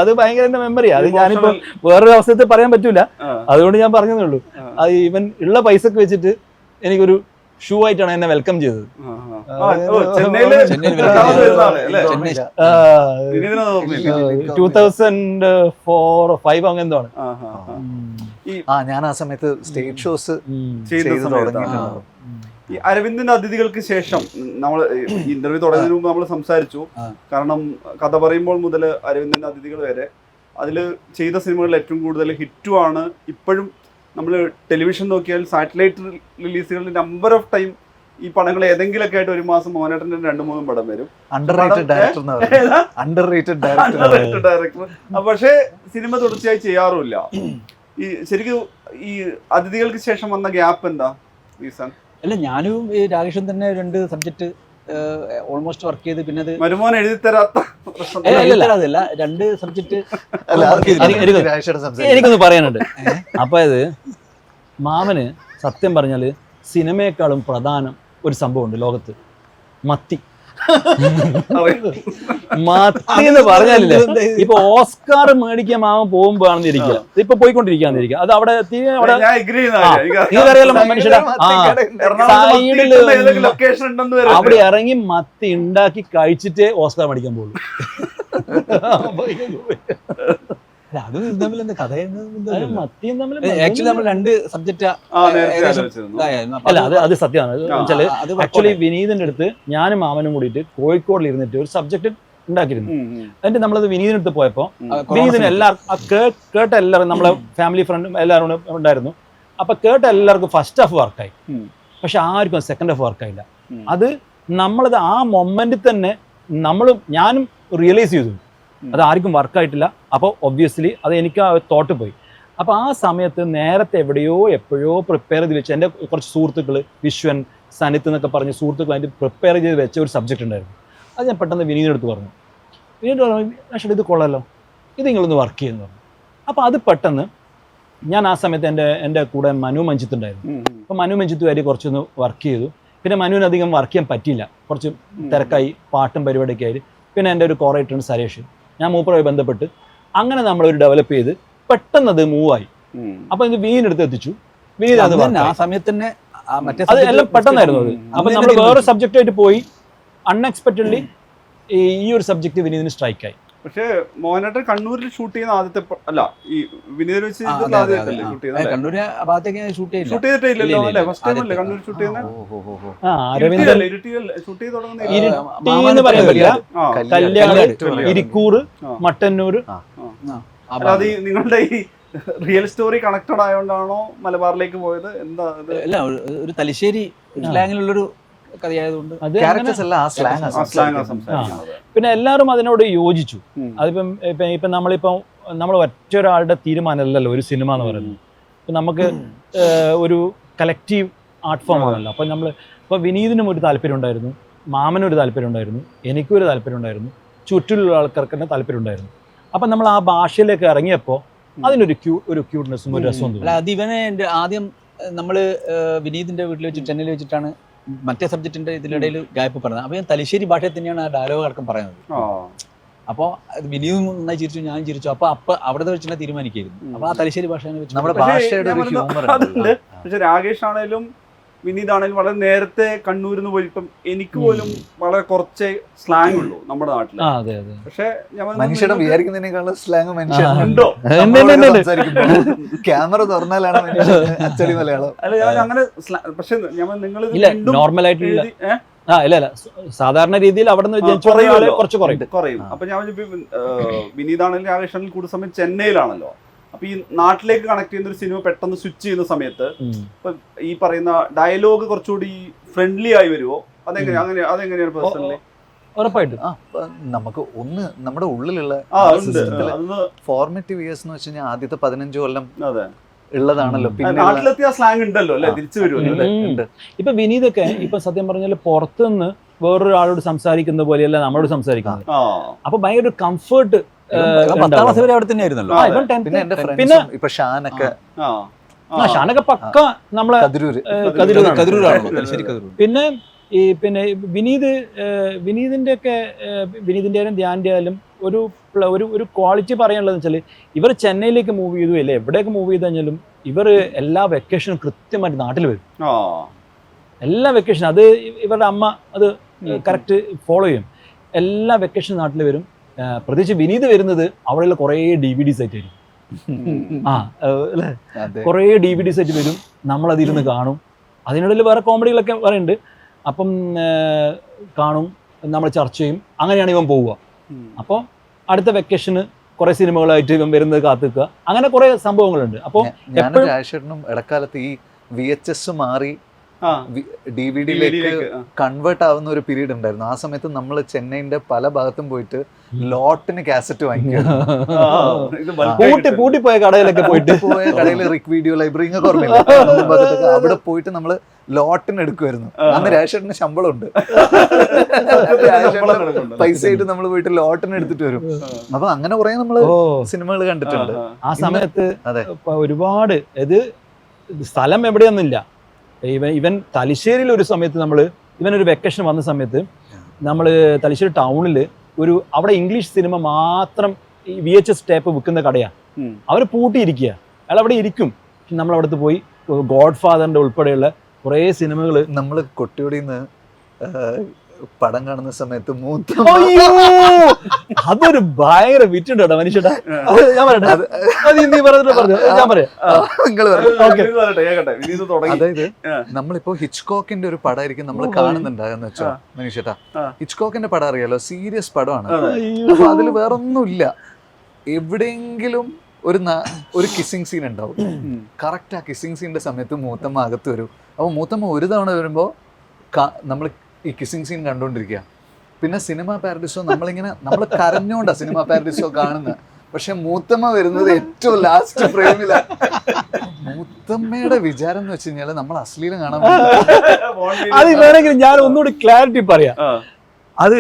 അത് ഭയങ്കര എന്റെ മെമ്മറി. അത് ഞാനിപ്പോ വേറൊരു അവസരത്തിൽ പറയാൻ പറ്റൂല, അതുകൊണ്ട് ഞാൻ പറഞ്ഞതേ ഉള്ളൂ. അത് ഇവൻ ഉള്ള പൈസക്ക് വെച്ചിട്ട് എനിക്കൊരു ഷൂ ആയിട്ടാണ് എന്നെ വെൽക്കം ചെയ്തത്. 2004-05 അങ്ങനെ എന്താണ്. ഞാൻ ആ സമയത്ത് സ്റ്റേജ് ഷോസ് ചെയ്ത് തുടങ്ങിയിട്ടുണ്ടാവും. ഈ അരവിന്ദിന്റെ അതിഥികൾക്ക് ശേഷം നമ്മൾ ഇന്റർവ്യൂ തുടങ്ങുന്നതിന് മുമ്പ് നമ്മൾ സംസാരിച്ചു. കാരണം കഥ പറയുമ്പോൾ മുതൽ അരവിന്ദിന്റെ അതിഥികൾ വരെ അതിൽ ചെയ്ത സിനിമകളിൽ ഏറ്റവും കൂടുതൽ ഹിറ്റുമാണ്. ഇപ്പോഴും നമ്മൾ ടെലിവിഷൻ നോക്കിയാൽ സാറ്റലൈറ്റ് റിലീസുകളുടെ നമ്പർ ഓഫ് ടൈം ഈ പടങ്ങൾ ഏതെങ്കിലുമൊക്കെ ആയിട്ട് ഒരു മാസം മോഹനേട്ടൻ്റെ 2-3 പടം വരും. Underrated director. പക്ഷേ സിനിമ തുടർച്ചയായി ചെയ്യാറുമില്ല. ഈ ശരിക്കും ഈ അതിഥികൾക്ക് ശേഷം വന്ന ഗ്യാപ്പ് എന്താ റീസൺ? അല്ല, ഞാനും ഈ രാകേഷും തന്നെ 2 സബ്ജക്ട് ഓൾമോസ്റ്റ് വർക്ക് ചെയ്ത് പിന്നെ അത് മരുമോൻ എഴുതി തരാത്ത അതല്ല 2 സബ്ജക്ട് എനിക്കൊന്ന് പറയാനുണ്ട്. അപ്പൊ ഇത് മാമന് സത്യം പറഞ്ഞാല് സിനിമയെക്കാളും പ്രധാനം ഒരു സംഭവമുണ്ട് ലോകത്ത്, മത്തി. മത്തി എന്ന് പറഞ്ഞാലില്ലേ, ഇപ്പൊ ഓസ്കാർ മേടിക്കാൻ മാമൻ പോകുമ്പോഴാണെന്ന് ഇരിക്കുക, ഇപ്പൊ പോയിക്കൊണ്ടിരിക്കാന്നിരിക്കുക, അത് അവിടെ മനുഷ്യരുടെ സൈഡില് അവിടെ ഇറങ്ങി മത്തി ഉണ്ടാക്കി കഴിച്ചിട്ടേ ഓസ്കാർ മേടിക്കാൻ പോകുള്ളൂ. അത് തമ്മിൽ എന്താ കഥ? മത്തിയും തമ്മിൽ ആക്ച്വലി നമ്മൾ 2 സബ്ജക്റ്റ് അല്ല, അത് സത്യമാണ്. ആക്ച്വലി വിനീതിന്റെ അടുത്ത് ഞാനും മാമനും കൂടിയിട്ട് കോഴിക്കോടിൽ ഇരുന്നിട്ട് ഒരു സബ്ജക്ട് ഉണ്ടാക്കിയിരുന്നു. എന്നിട്ട് നമ്മളത് വിനീതിന്റെ അടുത്ത് പോയപ്പോ വിനീതിന് എല്ലാവർക്കും കേട്ട എല്ലാവരും നമ്മളെ ഫാമിലി ഫ്രണ്ടും എല്ലാവരും ഉണ്ടായിരുന്നു. അപ്പൊ കേട്ട എല്ലാവർക്കും ഫസ്റ്റ് ഹാഫ് വർക്കായി, പക്ഷെ ആർക്കും സെക്കൻഡ് ഹാഫ് വർക്കായില്ല. അത് നമ്മളത് ആ മൊമെന്റിൽ തന്നെ ഞാനും റിയലൈസ് ചെയ്തു അത് ആർക്കും വർക്കായിട്ടില്ല. അപ്പോൾ ഒബ്വിയസ്ലി അത് എനിക്ക് ആ തോട്ട് പോയി. അപ്പോൾ ആ സമയത്ത് നേരത്തെ എവിടെയോ എപ്പോഴോ പ്രിപ്പയർ ചെയ്ത് വെച്ച് എൻ്റെ കുറച്ച് സുഹൃത്തുക്കൾ, വിശ്വൻ, സനിത്ത് എന്നൊക്കെ പറഞ്ഞ സുഹൃത്തുക്കൾ അതിൻ്റെ പ്രിപ്പയർ ചെയ്ത് വെച്ച ഒരു സബ്ജക്റ്റ് ഉണ്ടായിരുന്നു. അത് ഞാൻ പെട്ടെന്ന് വിനീതിനടുത്ത് പറഞ്ഞു. വിനീത് പറഞ്ഞു, പക്ഷേ ഇത് കൊള്ളാമല്ലോ, ഇത് നിങ്ങളൊന്ന് വർക്ക് ചെയ്യുന്നു പറഞ്ഞു. അപ്പോൾ അത് പെട്ടെന്ന് ഞാൻ ആ സമയത്ത് എൻ്റെ കൂടെ മനു മഞ്ജിത്ത് ഉണ്ടായിരുന്നു. അപ്പോൾ മനു മഞ്ജിത്തുമായിട്ട് കുറച്ചൊന്ന് വർക്ക് ചെയ്തു. പിന്നെ മനുവിന് അധികം വർക്ക് ചെയ്യാൻ പറ്റിയില്ല, കുറച്ച് തിരക്കായി, പാട്ടും പരിപാടിയൊക്കെ ആയിട്ട്. പിന്നെ എൻ്റെ ഒരു കോറേറ്റർ സരേഷ്, ഞാൻ മൂപ്പറുമായി ബന്ധപ്പെട്ട് അങ്ങനെ നമ്മളൊരു ഡെവലപ്പ് ചെയ്ത് പെട്ടെന്ന് അത് മൂവായി. അപ്പൊ ഇത് വിനീതിനടുത്ത് എത്തിച്ചു. വിനീത് അത് ആ സമയത്ത് തന്നെ അത് എല്ലാം പെട്ടെന്നായിരുന്നു അത്. അപ്പൊ നമ്മൾ വേറെ സബ്ജക്റ്റ് ആയിട്ട് പോയി, അൺഎക്സ്പെക്ടഡ്ലി ഈ ഒരു സബ്ജക്ട് വിനീതിന് സ്ട്രൈക്കായി. പക്ഷേ മോഹനേട്ടൻ കണ്ണൂരിൽ ഷൂട്ട് ചെയ്യുന്ന ആദ്യത്തെ അല്ല, ഈ വിനീതിൽ വെച്ച് ഷൂട്ട് ചെയ്തിട്ടില്ലല്ലോ അല്ലേ? ഫസ്റ്റ് ടൈം അല്ലേ കണ്ണൂർ ഷൂട്ട് ചെയ്യുന്നത്? അരവിന്ദൻ ഷൂട്ട് ചെയ്ത് തുടങ്ങുന്ന എന്ന് പറയാൻ പറ്റില്ല, കല്യാണം, ഇരിക്കൂറ്, മട്ടന്നൂര്. അല്ലാതെ നിങ്ങളുടെ ഈ റിയൽ സ്റ്റോറി കണക്റ്റഡ് ആയതുകൊണ്ടാണോ മലബാറിലേക്ക് പോയത്? എന്താ അല്ല, ഒരു തലശ്ശേരി സ്ലാങ്ങിലുള്ളൊരു കഥയായതുകൊണ്ട് പിന്നെ എല്ലാവരും അതിനോട് യോജിച്ചു. അതിപ്പം നമ്മൾ ഒറ്റ ഒരാളുടെ തീരുമാനമല്ലല്ലോ ഒരു സിനിമ എന്ന് പറയുന്നത്. ഇപ്പം നമുക്ക് ഒരു കളക്റ്റീവ് ആർട്ട് ഫോം ആണല്ലോ. അപ്പം ഇപ്പോൾ വിനീതിനും ഒരു താല്പര്യം ഉണ്ടായിരുന്നു, മാമനും ഒരു താല്പര്യം ഉണ്ടായിരുന്നു, എനിക്കും ഒരു താല്പര്യം ഉണ്ടായിരുന്നു, ചുറ്റിലുള്ള ആൾക്കാർക്ക് തന്നെ താല്പര്യം ഉണ്ടായിരുന്നു. അപ്പം നമ്മൾ ആ ഭാഷയിലേക്ക് ഇറങ്ങിയപ്പോൾ അതിനൊരു ക്യൂട്ട്നെസ്സും ഒരു രസവും തോന്നി. അതിവനെ ആദ്യം നമ്മൾ വിനീതിന്റെ വീട്ടിൽ വെച്ച് ചെന്നൈയിൽ വെച്ചിട്ടാണ് മറ്റേ സബ്ജക്റ്റിന്റെ ഇതിനിടയിൽ ഗ്യാപ്പ് പറഞ്ഞത്. അപ്പോൾ ഞാൻ തലശ്ശേരി ഭാഷയിൽ തന്നെയാണ് ആ ഡയലോഗ് അടക്കം പറയുന്നത്. അപ്പോൾ വിനീതും നന്നായി ചിരിച്ചു, ഞാൻ ചിരിച്ചു. അപ്പൊ അവിടെ വെച്ച് തന്നെ തീരുമാനിക്കായിരുന്നു. അപ്പൊ ആ തലശ്ശേരി ഭാഷ പക്ഷെ രാകേഷ് ആണേലും വിനീത് ആണെങ്കിലും വളരെ നേരത്തെ കണ്ണൂരിൽ നിന്ന് പോയി. ഇപ്പം എനിക്ക് പോലും വളരെ കുറച്ചേ സ്ലാങ് ഉള്ളൂ നമ്മുടെ നാട്ടില്. പക്ഷെ മനുഷ്യരുടെ വിചാരിക്കുന്നതിനേക്കാളും സ്ലാങ് മനുഷ്യരുണ്ടോ? ക്യാമറ തുറന്നാലാണ് അച്ചടി മലയാളം. അല്ല, ഞാൻ അങ്ങനെ പക്ഷെ നിങ്ങൾ നോർമലായിട്ടുള്ള സാധാരണ രീതിയിൽ അവിടെ കുറച്ച് കുറയും. അപ്പൊ ഞാൻ വിനീതാണെങ്കിലും രാകേഷാണെങ്കിലും കൂടുതൽ സമയം ചെന്നൈയിലാണല്ലോ. അപ്പൊ ഈ നാട്ടിലേക്ക് കണക്ട് ചെയ്യുന്ന ഒരു സിനിമ പെട്ടെന്ന് സ്വിച്ച് ചെയ്യുന്ന സമയത്ത് ഇപ്പൊ ഈ പറയുന്ന ഡയലോഗ് കുറച്ചുകൂടി ഫ്രണ്ട്ലി ആയി വരുമോ? അതെങ്ങനെയാണ് പേഴ്സണലി? ഉറപ്പായിട്ടും നമുക്ക് നമ്മുടെ ഉള്ളിലുള്ള ഫോർമേറ്റീവ് ഇയേഴ്സ് എന്ന് വെച്ച് കഴിഞ്ഞാൽ ആദ്യത്തെ 15 കൊല്ലം ഉള്ളതാണല്ലോ. പിന്നെ നാട്ടിലെത്തിയ സ്ലാങ് ഉണ്ടല്ലോ അല്ലെ, തിരിച്ചു വരുമല്ലോ. ഇപ്പൊ വിനീതൊക്കെ ഇപ്പൊ സത്യം പറഞ്ഞാൽ പുറത്തുനിന്ന് വേറൊരാളോട് സംസാരിക്കുന്ന പോലെയല്ല നമ്മളോട് സംസാരിക്കുന്നത്. അപ്പൊ ഭയങ്കര കംഫർട്ട്. 10ാം ക്ലാസ് വരെ അവിടെ തന്നെ ആയിരുന്നല്ലോ. പിന്നെ ഇപ്പൊ ഷാനൊക്കെ പക്ക നമ്മളെ പിന്നെ വിനീതിന്റെ ആയാലും ധ്യാന്റെ ആയാലും ഒരു ഒരു ക്വാളിറ്റി പറയാനുള്ളതെന്ന് വെച്ചാൽ ഇവർ ചെന്നൈയിലേക്ക് മൂവ് ചെയ്തു അല്ലേ എവിടെയൊക്കെ മൂവ് ചെയ്ത് കഴിഞ്ഞാലും ഇവർ എല്ലാ വെക്കേഷനും കൃത്യമായിട്ട് നാട്ടിൽ വരും. എല്ലാ വെക്കേഷൻ അത് ഇവരുടെ അമ്മ അത് കറക്റ്റ് ഫോളോ ചെയ്യും. എല്ലാ വെക്കേഷൻ നാട്ടിൽ വരും. പ്രത്യേകിച്ച് വിനീത് വരുന്നത് അവിടെയുള്ള കുറേ DVDs ആയിട്ടായിരിക്കും. അല്ലേ, കുറേ DVDs ആയിട്ട് വരും. നമ്മളതിരുന്ന് കാണും. അതിനിടയിൽ വേറെ കോമഡികളൊക്കെ പറയുന്നുണ്ട്. അപ്പം കാണും, നമ്മൾ ചർച്ച ചെയ്യും. അങ്ങനെയാണ് ഇവൻ പോവുക. അപ്പോൾ അടുത്ത വെക്കേഷന് കുറെ സിനിമകളായിട്ട് ഇവൻ വരുന്നത് കാത്തുക്കുക. അങ്ങനെ കുറെ സംഭവങ്ങളുണ്ട്. അപ്പോൾ ഞാനും രാജേഷനും ഇടക്കാലത്ത് ഈ VHS മാറി DVD-യിലേക്ക് കൺവേർട്ട് ആവുന്ന ഒരു പീരീഡ് ഉണ്ടായിരുന്നു. ആ സമയത്ത് നമ്മൾ ചെന്നൈന്റെ പല ഭാഗത്തും പോയിട്ട് ലോട്ടിന് കാസറ്റ് വാങ്ങിക്കും. പൂട്ടിപ്പോയ കടയിലൊക്കെ പോയിട്ട് കടയിൽ റിക് വീഡിയോ ലൈബ്രറി ഓർമ്മയില്ല, അവിടെ പോയിട്ട് നമ്മള് ലോട്ടിന് എടുക്കുമായിരുന്നു. അന്ന് രാജേഷന് ശമ്പളം ഉണ്ട്, പൈസ ആയിട്ട് നമ്മൾ പോയിട്ട് ലോട്ടിന് എടുത്തിട്ട് വരും. അപ്പൊ അങ്ങനെ കുറെ നമ്മള് സിനിമകൾ കണ്ടിട്ടുണ്ട് ആ സമയത്ത്. ഒരുപാട് ഇത് സ്ഥലം എവിടെയൊന്നുമില്ല. ഇവൻ തലശ്ശേരിയിൽ ഒരു സമയത്ത് ഇവനൊരു വെക്കേഷൻ വന്ന സമയത്ത് നമ്മൾ തലശ്ശേരി ടൗണിൽ അവിടെ ഇംഗ്ലീഷ് സിനിമ മാത്രം VHS ടേപ്പ് വിൽക്കുന്ന കടയാണ്. അവർ പൂട്ടിയിരിക്കുക. അയാൾ അവിടെ ഇരിക്കും. നമ്മളവിടുത്തെ പോയി ഗോഡ് ഫാദറിന്റെ ഉൾപ്പെടെയുള്ള കുറേ സിനിമകൾ നമ്മൾ കൊട്ടിയോടിന്ന് പടം കാണുന്ന സമയത്ത് അതൊരു ഭയങ്കര വിറ്റുണ്ടോ മനുഷ്യട്ടാ. ഞാൻ പറയട്ടെ, നീ പറഞ്ഞു ഞാൻ പറയാം. അതായത് നമ്മളിപ്പോ ഹിച്ച്കോക്കിന്റെ ഒരു പടമായിരിക്കും നമ്മൾ കാണുന്നുണ്ടായെന്ന് വെച്ചോ മനുഷ്യട്ടാ. ഹിച്ച്കോക്കിന്റെ പടം അറിയാലോ, സീരിയസ് പടമാണ്. അപ്പൊ അതിൽ വേറൊന്നുമില്ല. എവിടെയെങ്കിലും ഒരു കിസ്സിങ് സീൻ ഉണ്ടാവും. കറക്റ്റ് ആ കിസ്സിങ് സീനിന്റെ സമയത്ത് മൂത്തമ്മ അകത്ത് വരും. അപ്പോൾ മൂത്തമ്മ ഒരു തവണ വരുമ്പോ നമ്മൾ ഈ കിസ്സിങ് സീൻ കണ്ടുകൊണ്ടിരിക്കുക. പിന്നെ സിനിമ പാരഡൈസോ നമ്മൾ കരഞ്ഞോണ്ടാ സിനിമ പാരഡൈസോ കാണുന്നത്. പക്ഷെ മൂത്തമ്മ വരുന്നത് ഏറ്റവും ലാസ്റ്റ് ഫ്രെയിമിലാണ്. മൂത്തമ്മയുടെ വിചാരം എന്ന് വെച്ച് കഴിഞ്ഞാൽ നമ്മൾ അശ്ലീലം കാണാൻ അത് വേണമെങ്കിൽ ഞാൻ ഒന്നുകൂടി ക്ലാരിറ്റി പറയാം. അത്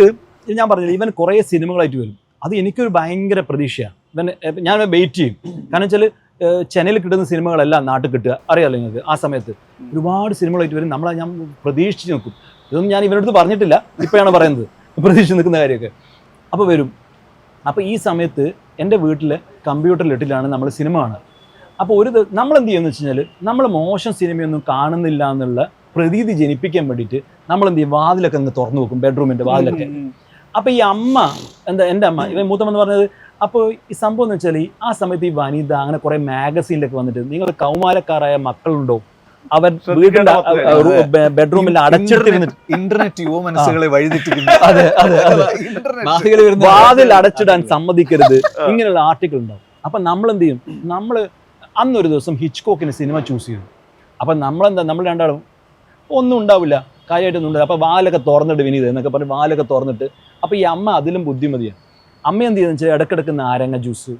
ഞാൻ പറഞ്ഞില്ല, ഇവൻ കുറേ സിനിമകളായിട്ട് വരും. അത് എനിക്കൊരു ഭയങ്കര പ്രതീക്ഷയാണ്. ഞാൻ വെയിറ്റ് ചെയ്യും. കാരണം വെച്ചാൽ ചെന്നൈയിൽ കിട്ടുന്ന സിനിമകളെല്ലാം നാട്ടിൽ കിട്ടുക അറിയാമല്ലോ നിങ്ങൾക്ക്. ആ സമയത്ത് ഒരുപാട് സിനിമകളായിട്ട് വരും. ഞാൻ പ്രതീക്ഷിച്ച് നിൽക്കും. ഇതൊന്നും ഞാൻ ഇവരുടെ അടുത്ത് പറഞ്ഞിട്ടില്ല, ഇപ്പോഴാണ് പറയുന്നത്, പ്രതീക്ഷിച്ച് നിൽക്കുന്ന കാര്യമൊക്കെ. അപ്പോൾ വരും. അപ്പോൾ ഈ സമയത്ത് എൻ്റെ വീട്ടിൽ കമ്പ്യൂട്ടറിലിട്ടിലാണ് നമ്മൾ സിനിമ കാണുക. അപ്പോൾ നമ്മളെന്ത് ചെയ്യുമെന്ന് വെച്ച് കഴിഞ്ഞാൽ നമ്മൾ മോശം സിനിമയൊന്നും കാണുന്നില്ല എന്നുള്ള പ്രതീതി ജനിപ്പിക്കാൻ വേണ്ടിയിട്ട് നമ്മളെന്ത് ചെയ്യും, വാതിലൊക്കെ അങ്ങ് തുറന്നു വെക്കും, ബെഡ്റൂമിൻ്റെ വാതിലൊക്കെ. അപ്പോൾ ഈ അമ്മ എൻ്റെ അമ്മ ഇവൻ മൂത്തമെന്ന് പറഞ്ഞത്. അപ്പോൾ ഈ സംഭവം എന്ന് വെച്ചാൽ ആ സമയത്ത് ഈ വനിത അങ്ങനെ കുറേ മാഗസീനിലൊക്കെ വന്നിട്ട് നിങ്ങൾ കൗമാരക്കാരായ മക്കളുണ്ടോ, അവർ വീടിന്റെ ബെഡ്റൂമിൽ അടച്ചിട്ടിരുന്നിട്ട് ഇന്റർനെറ്റ് യുവ മനസ്സുകളെ വഴിതെറ്റിക്കുന്നു. അതെ അതെ അതെ, വാതിൽ അടച്ചിടാൻ സമ്മതിക്കരുത്, ഇങ്ങനെയുള്ള ആർട്ടിക്കിൾ ഉണ്ടാവും. അപ്പൊ നമ്മൾ എന്ത് ചെയ്യും, അന്നൊരു ദിവസം ഹിച്ച്കോക്കിന് സിനിമ ചൂസ് ചെയ്തു. അപ്പൊ നമ്മൾ രണ്ടാളും ഒന്നും ഉണ്ടാവില്ല, കാര്യമായിട്ടൊന്നും ഉണ്ടാവില്ല. അപ്പൊ വാലൊക്കെ തുറന്നിട്ട് വിനീത് എന്നൊക്കെ പറഞ്ഞ് വാലൊക്കെ തുറന്നിട്ട്. അപ്പൊ ഈ അമ്മ അതിലും ബുദ്ധിമതിയാണ്. അമ്മ എന്ത് ചെയ്യുന്ന വെച്ചാൽ ഇടക്കിടക്ക് നാരങ്ങ ജ്യൂസ്,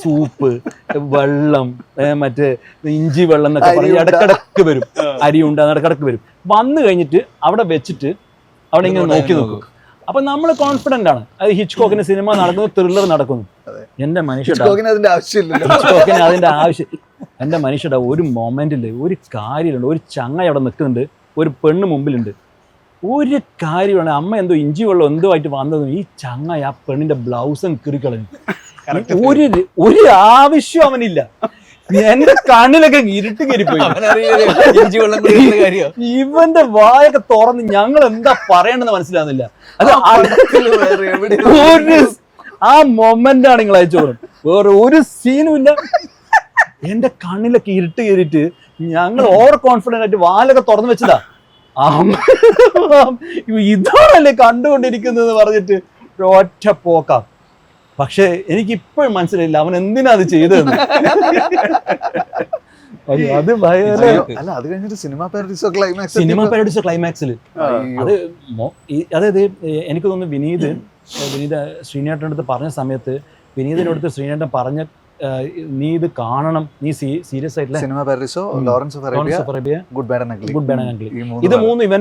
സൂപ്പ്, വെള്ളം, മറ്റേ ഇഞ്ചി വെള്ളം എന്നൊക്കെ പറഞ്ഞ് ഇടക്കിടക്ക് വരും. അരി ഉണ്ടാകുന്ന ഇടക്കിടക്ക് വരും. വന്നു കഴിഞ്ഞിട്ട് അവിടെ വെച്ചിട്ട് അവിടെ ഇങ്ങനെ നോക്കി നോക്കും. അപ്പൊ നമ്മൾ കോൺഫിഡന്റ് ആണ്, അത് ഹിച്ച്കോക്കിന്റെ സിനിമ നടക്കുന്നു, ത്രില്ലർ നടക്കുന്നു. എന്റെ മനുഷ്യന് അതിന്റെ ആവശ്യം. എന്റെ മനുഷ്യയുടെ ഒരു മൊമെന്റില് ഒരു കാര്യമുണ്ട്, ഒരു ചങ്ങ അവിടെ നിൽക്കുന്നുണ്ട്, ഒരു പെണ്ണ് മുമ്പിലുണ്ട്. ഒരു കാര്യമാണ്, അമ്മ എന്തോ ഇഞ്ചി വെള്ളം എന്തോ ആയിട്ട് വന്നതും ഈ ചങ്ങ ആ പെണ്ണിന്റെ ബ്ലൗസും കീറിക്കളഞ്ഞു. ഒരു ആവശ്യം അവനില്ല. എന്റെ കണ്ണിലൊക്കെ ഇരുട്ട് കയറിപ്പോയി. ഇവന്റെ വായൊക്കെ തുറന്ന് ഞങ്ങൾ എന്താ പറയണ്ടെന്ന് മനസ്സിലാവുന്നില്ല. അത് ആ മൊമെന്റ് ആണ് നിങ്ങൾ അയച്ചോളും, വേറെ ഒരു സീനും ഇല്ല. എന്റെ കണ്ണിലൊക്കെ ഇരുട്ട് കയറിയിട്ട് ഞങ്ങൾ ഓവർ കോൺഫിഡന്റ് ആയിട്ട് വാലൊക്കെ തുറന്നു വെച്ചതാ. ഇതാണല്ലേ കണ്ടുകൊണ്ടിരിക്കുന്നത് പറഞ്ഞിട്ട് ഒറ്റ പോക്കാം. പക്ഷെ എനിക്ക് ഇപ്പോഴും മനസ്സിലായില്ല അവൻ എന്തിനാ അത് ചെയ്തതെന്ന്. അത് അല്ല, അത് കഴിഞ്ഞിട്ട് സിനിമ പാരഡൈസോ ക്ലൈമാക്സിൽ അതായത് എനിക്ക് തോന്നുന്നു വിനീത് ശ്രീനേട്ടൻ്റെ അടുത്ത് പറഞ്ഞ സമയത്ത് വിനീതിൻ്റെ അടുത്ത് ശ്രീനേട്ടൻ പറഞ്ഞ നീ ഇത് കാണണം, നീ സീരിയസ് ആയിട്ടുള്ള cinema Paradiso, Lawrence of Arabia, good bad and ugly, ഇത് മൂന്നും ഇവൻ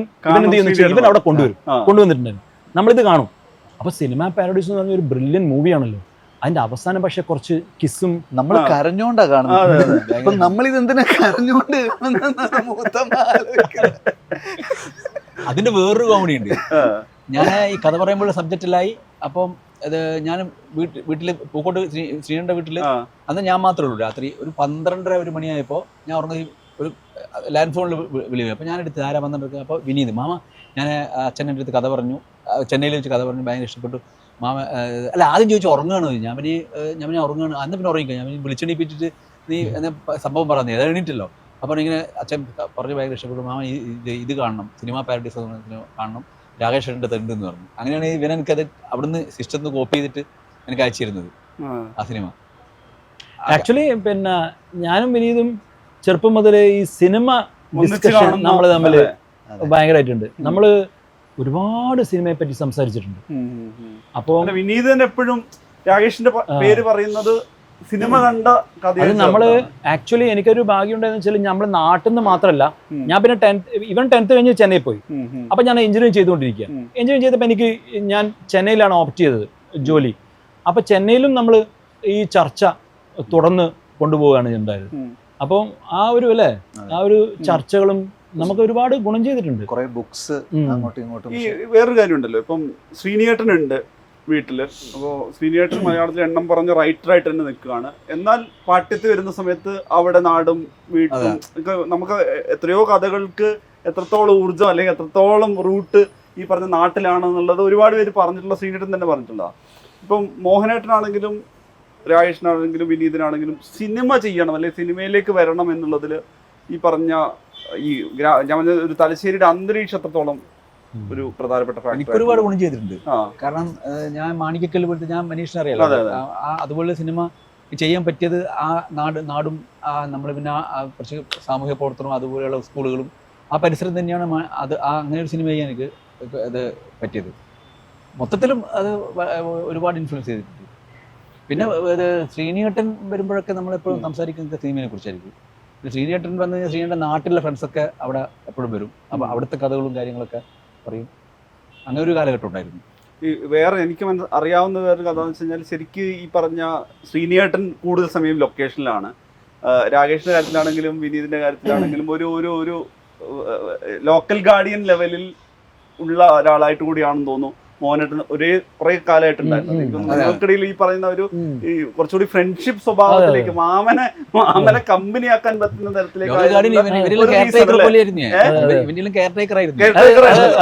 അവിടെ കൊണ്ടുവന്നിട്ടുണ്ടായിരുന്നു. നമ്മളിത് കാണും. അപ്പൊ സിനിമ പാരഡൈസ് എന്ന് പറഞ്ഞ ഒരു ബ്രില്യൻ മൂവിയാണല്ലോ. അതിന്റെ അവസാനം പക്ഷെ കുറച്ച് കിസ്സും നമ്മൾ കരഞ്ഞോണ്ടാ കാണുന്നത്. അപ്പൊ നമ്മളിത് എന്തിനാ കരഞ്ഞോണ്ട് അതിന്റെ വേറൊരു കോമഡി ഉണ്ട്. ഞാൻ ഈ കഥ പറയുമ്പോൾ സബ്ജക്റ്റിലായി. അപ്പം അത് ഞാൻ വീട്ടിൽ പൂക്കോട്ട് ശ്രീനന്റെ വീട്ടിൽ അന്ന് ഞാൻ മാത്രമേ ഉള്ളൂ. രാത്രി ഒരു 12:30 മണിയായപ്പോൾ ഞാൻ ഉറങ്ങി ഒരു ലാൻഡ് ഫോണിൽ വിളിക്കും. അപ്പോൾ ഞാനെടുത്ത് ആരാ വന്നിട്ട്, അപ്പോൾ വിനീത് മാമ, ഞാൻ അച്ഛൻ്റെ അടുത്ത് കഥ പറഞ്ഞു, ചെന്നൈയിൽ വെച്ച് കഥ പറഞ്ഞു, ഭയങ്കര ഇഷ്ടപ്പെട്ടു മാമ. അല്ല ആദ്യം ചോദിച്ചു ഉറങ്ങുകയാണോ, ഞാൻ ഉറങ്ങുകയാണ്. അന്ന് പിന്നെ ഉറങ്ങിക്കോ, ഞാൻ വിളിച്ചെണീപ്പിച്ചിട്ട് നീ എന്ന സംഭവം പറഞ്ഞു, അത് എണീറ്റല്ലോ. അപ്പോൾ ഇങ്ങനെ അച്ഛൻ പറഞ്ഞ് ഭയങ്കര ഇഷ്ടപ്പെട്ടു മാമ, ഇത് കാണണം, സിനിമ പാരഡൈസ് കാണണം, രാകേഷ് ഏട്ടൻ്റെ തെണ്ട് എന്ന് പറഞ്ഞു. അങ്ങനെയാണ് ഇവൻ എനിക്കത് അവിടുന്ന് സിസ്റ്റത്തിൽ നിന്ന് കോപ്പി ചെയ്തിട്ട് എനിക്ക് അയച്ചിരുന്നത് ആ സിനിമ. ആക്ച്വലി പിന്നെ ഞാനും വിനീതും ചെറുപ്പം മുതലേ ഈ സിനിമ ഡിസ്കഷൻ നമ്മൾ തമ്മിൽ ഭയങ്കരമായിട്ടുണ്ട്. നമ്മൾ ഒരുപാട് സിനിമയെ പറ്റി സംസാരിച്ചിട്ടുണ്ട്. അപ്പോൾ വിനീത് തന്നെ എപ്പോഴും രാകേഷിന്റെ പേര് പറയുന്നത് സിനിമ കണ്ട കഥ. അത് നമ്മള് ആക്ച്വലി എനിക്കൊരു ഭാഗ്യം ഉണ്ടായെന്ന് വെച്ചാൽ നമ്മുടെ നാട്ടിൽ നിന്ന് മാത്രമല്ല, ഞാൻ പിന്നെ 10th കഴിഞ്ഞ് ചെന്നൈ പോയി. അപ്പൊ ഞാൻ എഞ്ചിനീയറിംഗ് ചെയ്തുകൊണ്ടിരിക്കുക. എഞ്ചിനീയറിംഗ് ചെയ്തപ്പോൾ ഞാൻ ചെന്നൈയിലാണ് ഓപ്റ്റ് ചെയ്തത് ജോലി. അപ്പൊ ചെന്നൈയിലും നമ്മൾ ഈ ചർച്ച തുടർന്ന് കൊണ്ടുപോവുകയാണ് ഉണ്ടായത്. അപ്പം ആ ഒരു ചർച്ചകളും നമുക്ക് ഒരുപാഡ് ഗുണം ചെയ്തിട്ടുണ്ട്. കുറെ ബുക്സ് അങ്ങോട്ടും ഇങ്ങോട്ടും. ഈ വേറൊരു കാര്യമുണ്ടല്ലോ, ഇപ്പം ശ്രീനിയേട്ടനുണ്ട് വീട്ടില്. അപ്പോൾ ശ്രീനിയേട്ടൻ മലയാളത്തിൽ എണ്ണം പറഞ്ഞ റൈറ്ററായിട്ട് തന്നെ നിൽക്കുകയാണ്. എന്നാൽ പാഠ്യത്തിൽ വരുന്ന സമയത്ത് അവിടെ നാടും വീട്ടും നമുക്ക് എത്രയോ കഥകൾക്ക് എത്രത്തോളം ഊർജ്ജം അല്ലെങ്കിൽ എത്രത്തോളം റൂട്ട് ഈ പറഞ്ഞ നാട്ടിലാണെന്നുള്ളത് ഒരുപാട് പേര് പറഞ്ഞിട്ടുള്ള, ശ്രീനിയേട്ടൻ തന്നെ പറഞ്ഞിട്ടുള്ള. ഇപ്പം മോഹനേട്ടനാണെങ്കിലും രാകേഷിനാണെങ്കിലും വിനീതനാണെങ്കിലും സിനിമ ചെയ്യണം അല്ലെങ്കിൽ സിനിമയിലേക്ക് വരണം എന്നുള്ളതിൽ ഈ പറഞ്ഞ ഈ ഒരു തലശ്ശേരിയുടെ അന്തരീക്ഷം എത്രത്തോളം ഒരു പ്രധാനപ്പെട്ട ഫാക്ടർ. എനിക്ക് ഒരുപാട് ഗുണം ചെയ്തിട്ടുണ്ട്. കാരണം ഞാൻ മാണിക്കക്കല്ല് പോലത്തെ, ഞാൻ മനീഷിനെ അറിയാലോ, അതുപോലെ സിനിമ ചെയ്യാൻ പറ്റിയത് ആ നാടും നമ്മൾ പിന്നെ കുറച്ച് സാമൂഹ്യ പ്രവർത്തനവും അതുപോലെയുള്ള സ്കൂളുകളും ആ പരിസരം തന്നെയാണ്. അത് അങ്ങനെ ഒരു സിനിമ ചെയ്യാൻ എനിക്ക് അത് പറ്റിയത്. മൊത്തത്തിലും അത് ഒരുപാട് ഇൻഫ്ലുവൻസ് ചെയ്തിട്ടുണ്ട്. പിന്നെ ശ്രീനിയേട്ടൻ വരുമ്പോഴൊക്കെ നമ്മളെപ്പോഴും സംസാരിക്കുന്നത് സിനിമയെ കുറിച്ചായിരിക്കും. ശ്രീനിയേട്ടൻ വന്നു കഴിഞ്ഞാൽ ശ്രീനിയേട്ടൻ നാട്ടിലെ ഫ്രണ്ട്സൊക്കെ അവിടെ എപ്പോഴും വരും. അപ്പോൾ അവിടുത്തെ കഥകളും കാര്യങ്ങളൊക്കെ പറയും. അങ്ങനെ ഒരു കാലഘട്ടം ഉണ്ടായിരുന്നു. ഈ വേറെ എനിക്ക് അറിയാവുന്ന വേറൊരു കഥ എന്ന് വെച്ച് കഴിഞ്ഞാൽ, ശരിക്കും ഈ പറഞ്ഞ ശ്രീനിയേട്ടൻ കൂടുതൽ സമയം ലൊക്കേഷനിലാണ്. രാകേഷിന്റെ കാര്യത്തിലാണെങ്കിലും വിനീതിന്റെ കാര്യത്തിലാണെങ്കിലും ഒരു ലോക്കൽ ഗാർഡിയൻ ലെവലിൽ ഉള്ള ഒരാളായിട്ട് കൂടിയാണെന്ന് തോന്നുന്നു മോഹനേട്ടൻ കുറെ കാലമായിട്ടുണ്ടായിരുന്നു. നിങ്ങൾക്കിടയിൽ ഈ പറയുന്ന ഒരു ഈ കുറച്ചുകൂടി ഫ്രണ്ട്ഷിപ്പ് സ്വഭാവത്തിലേക്ക് മാമനെ കമ്പനിയാക്കാൻ പറ്റുന്ന തരത്തിലേക്ക്.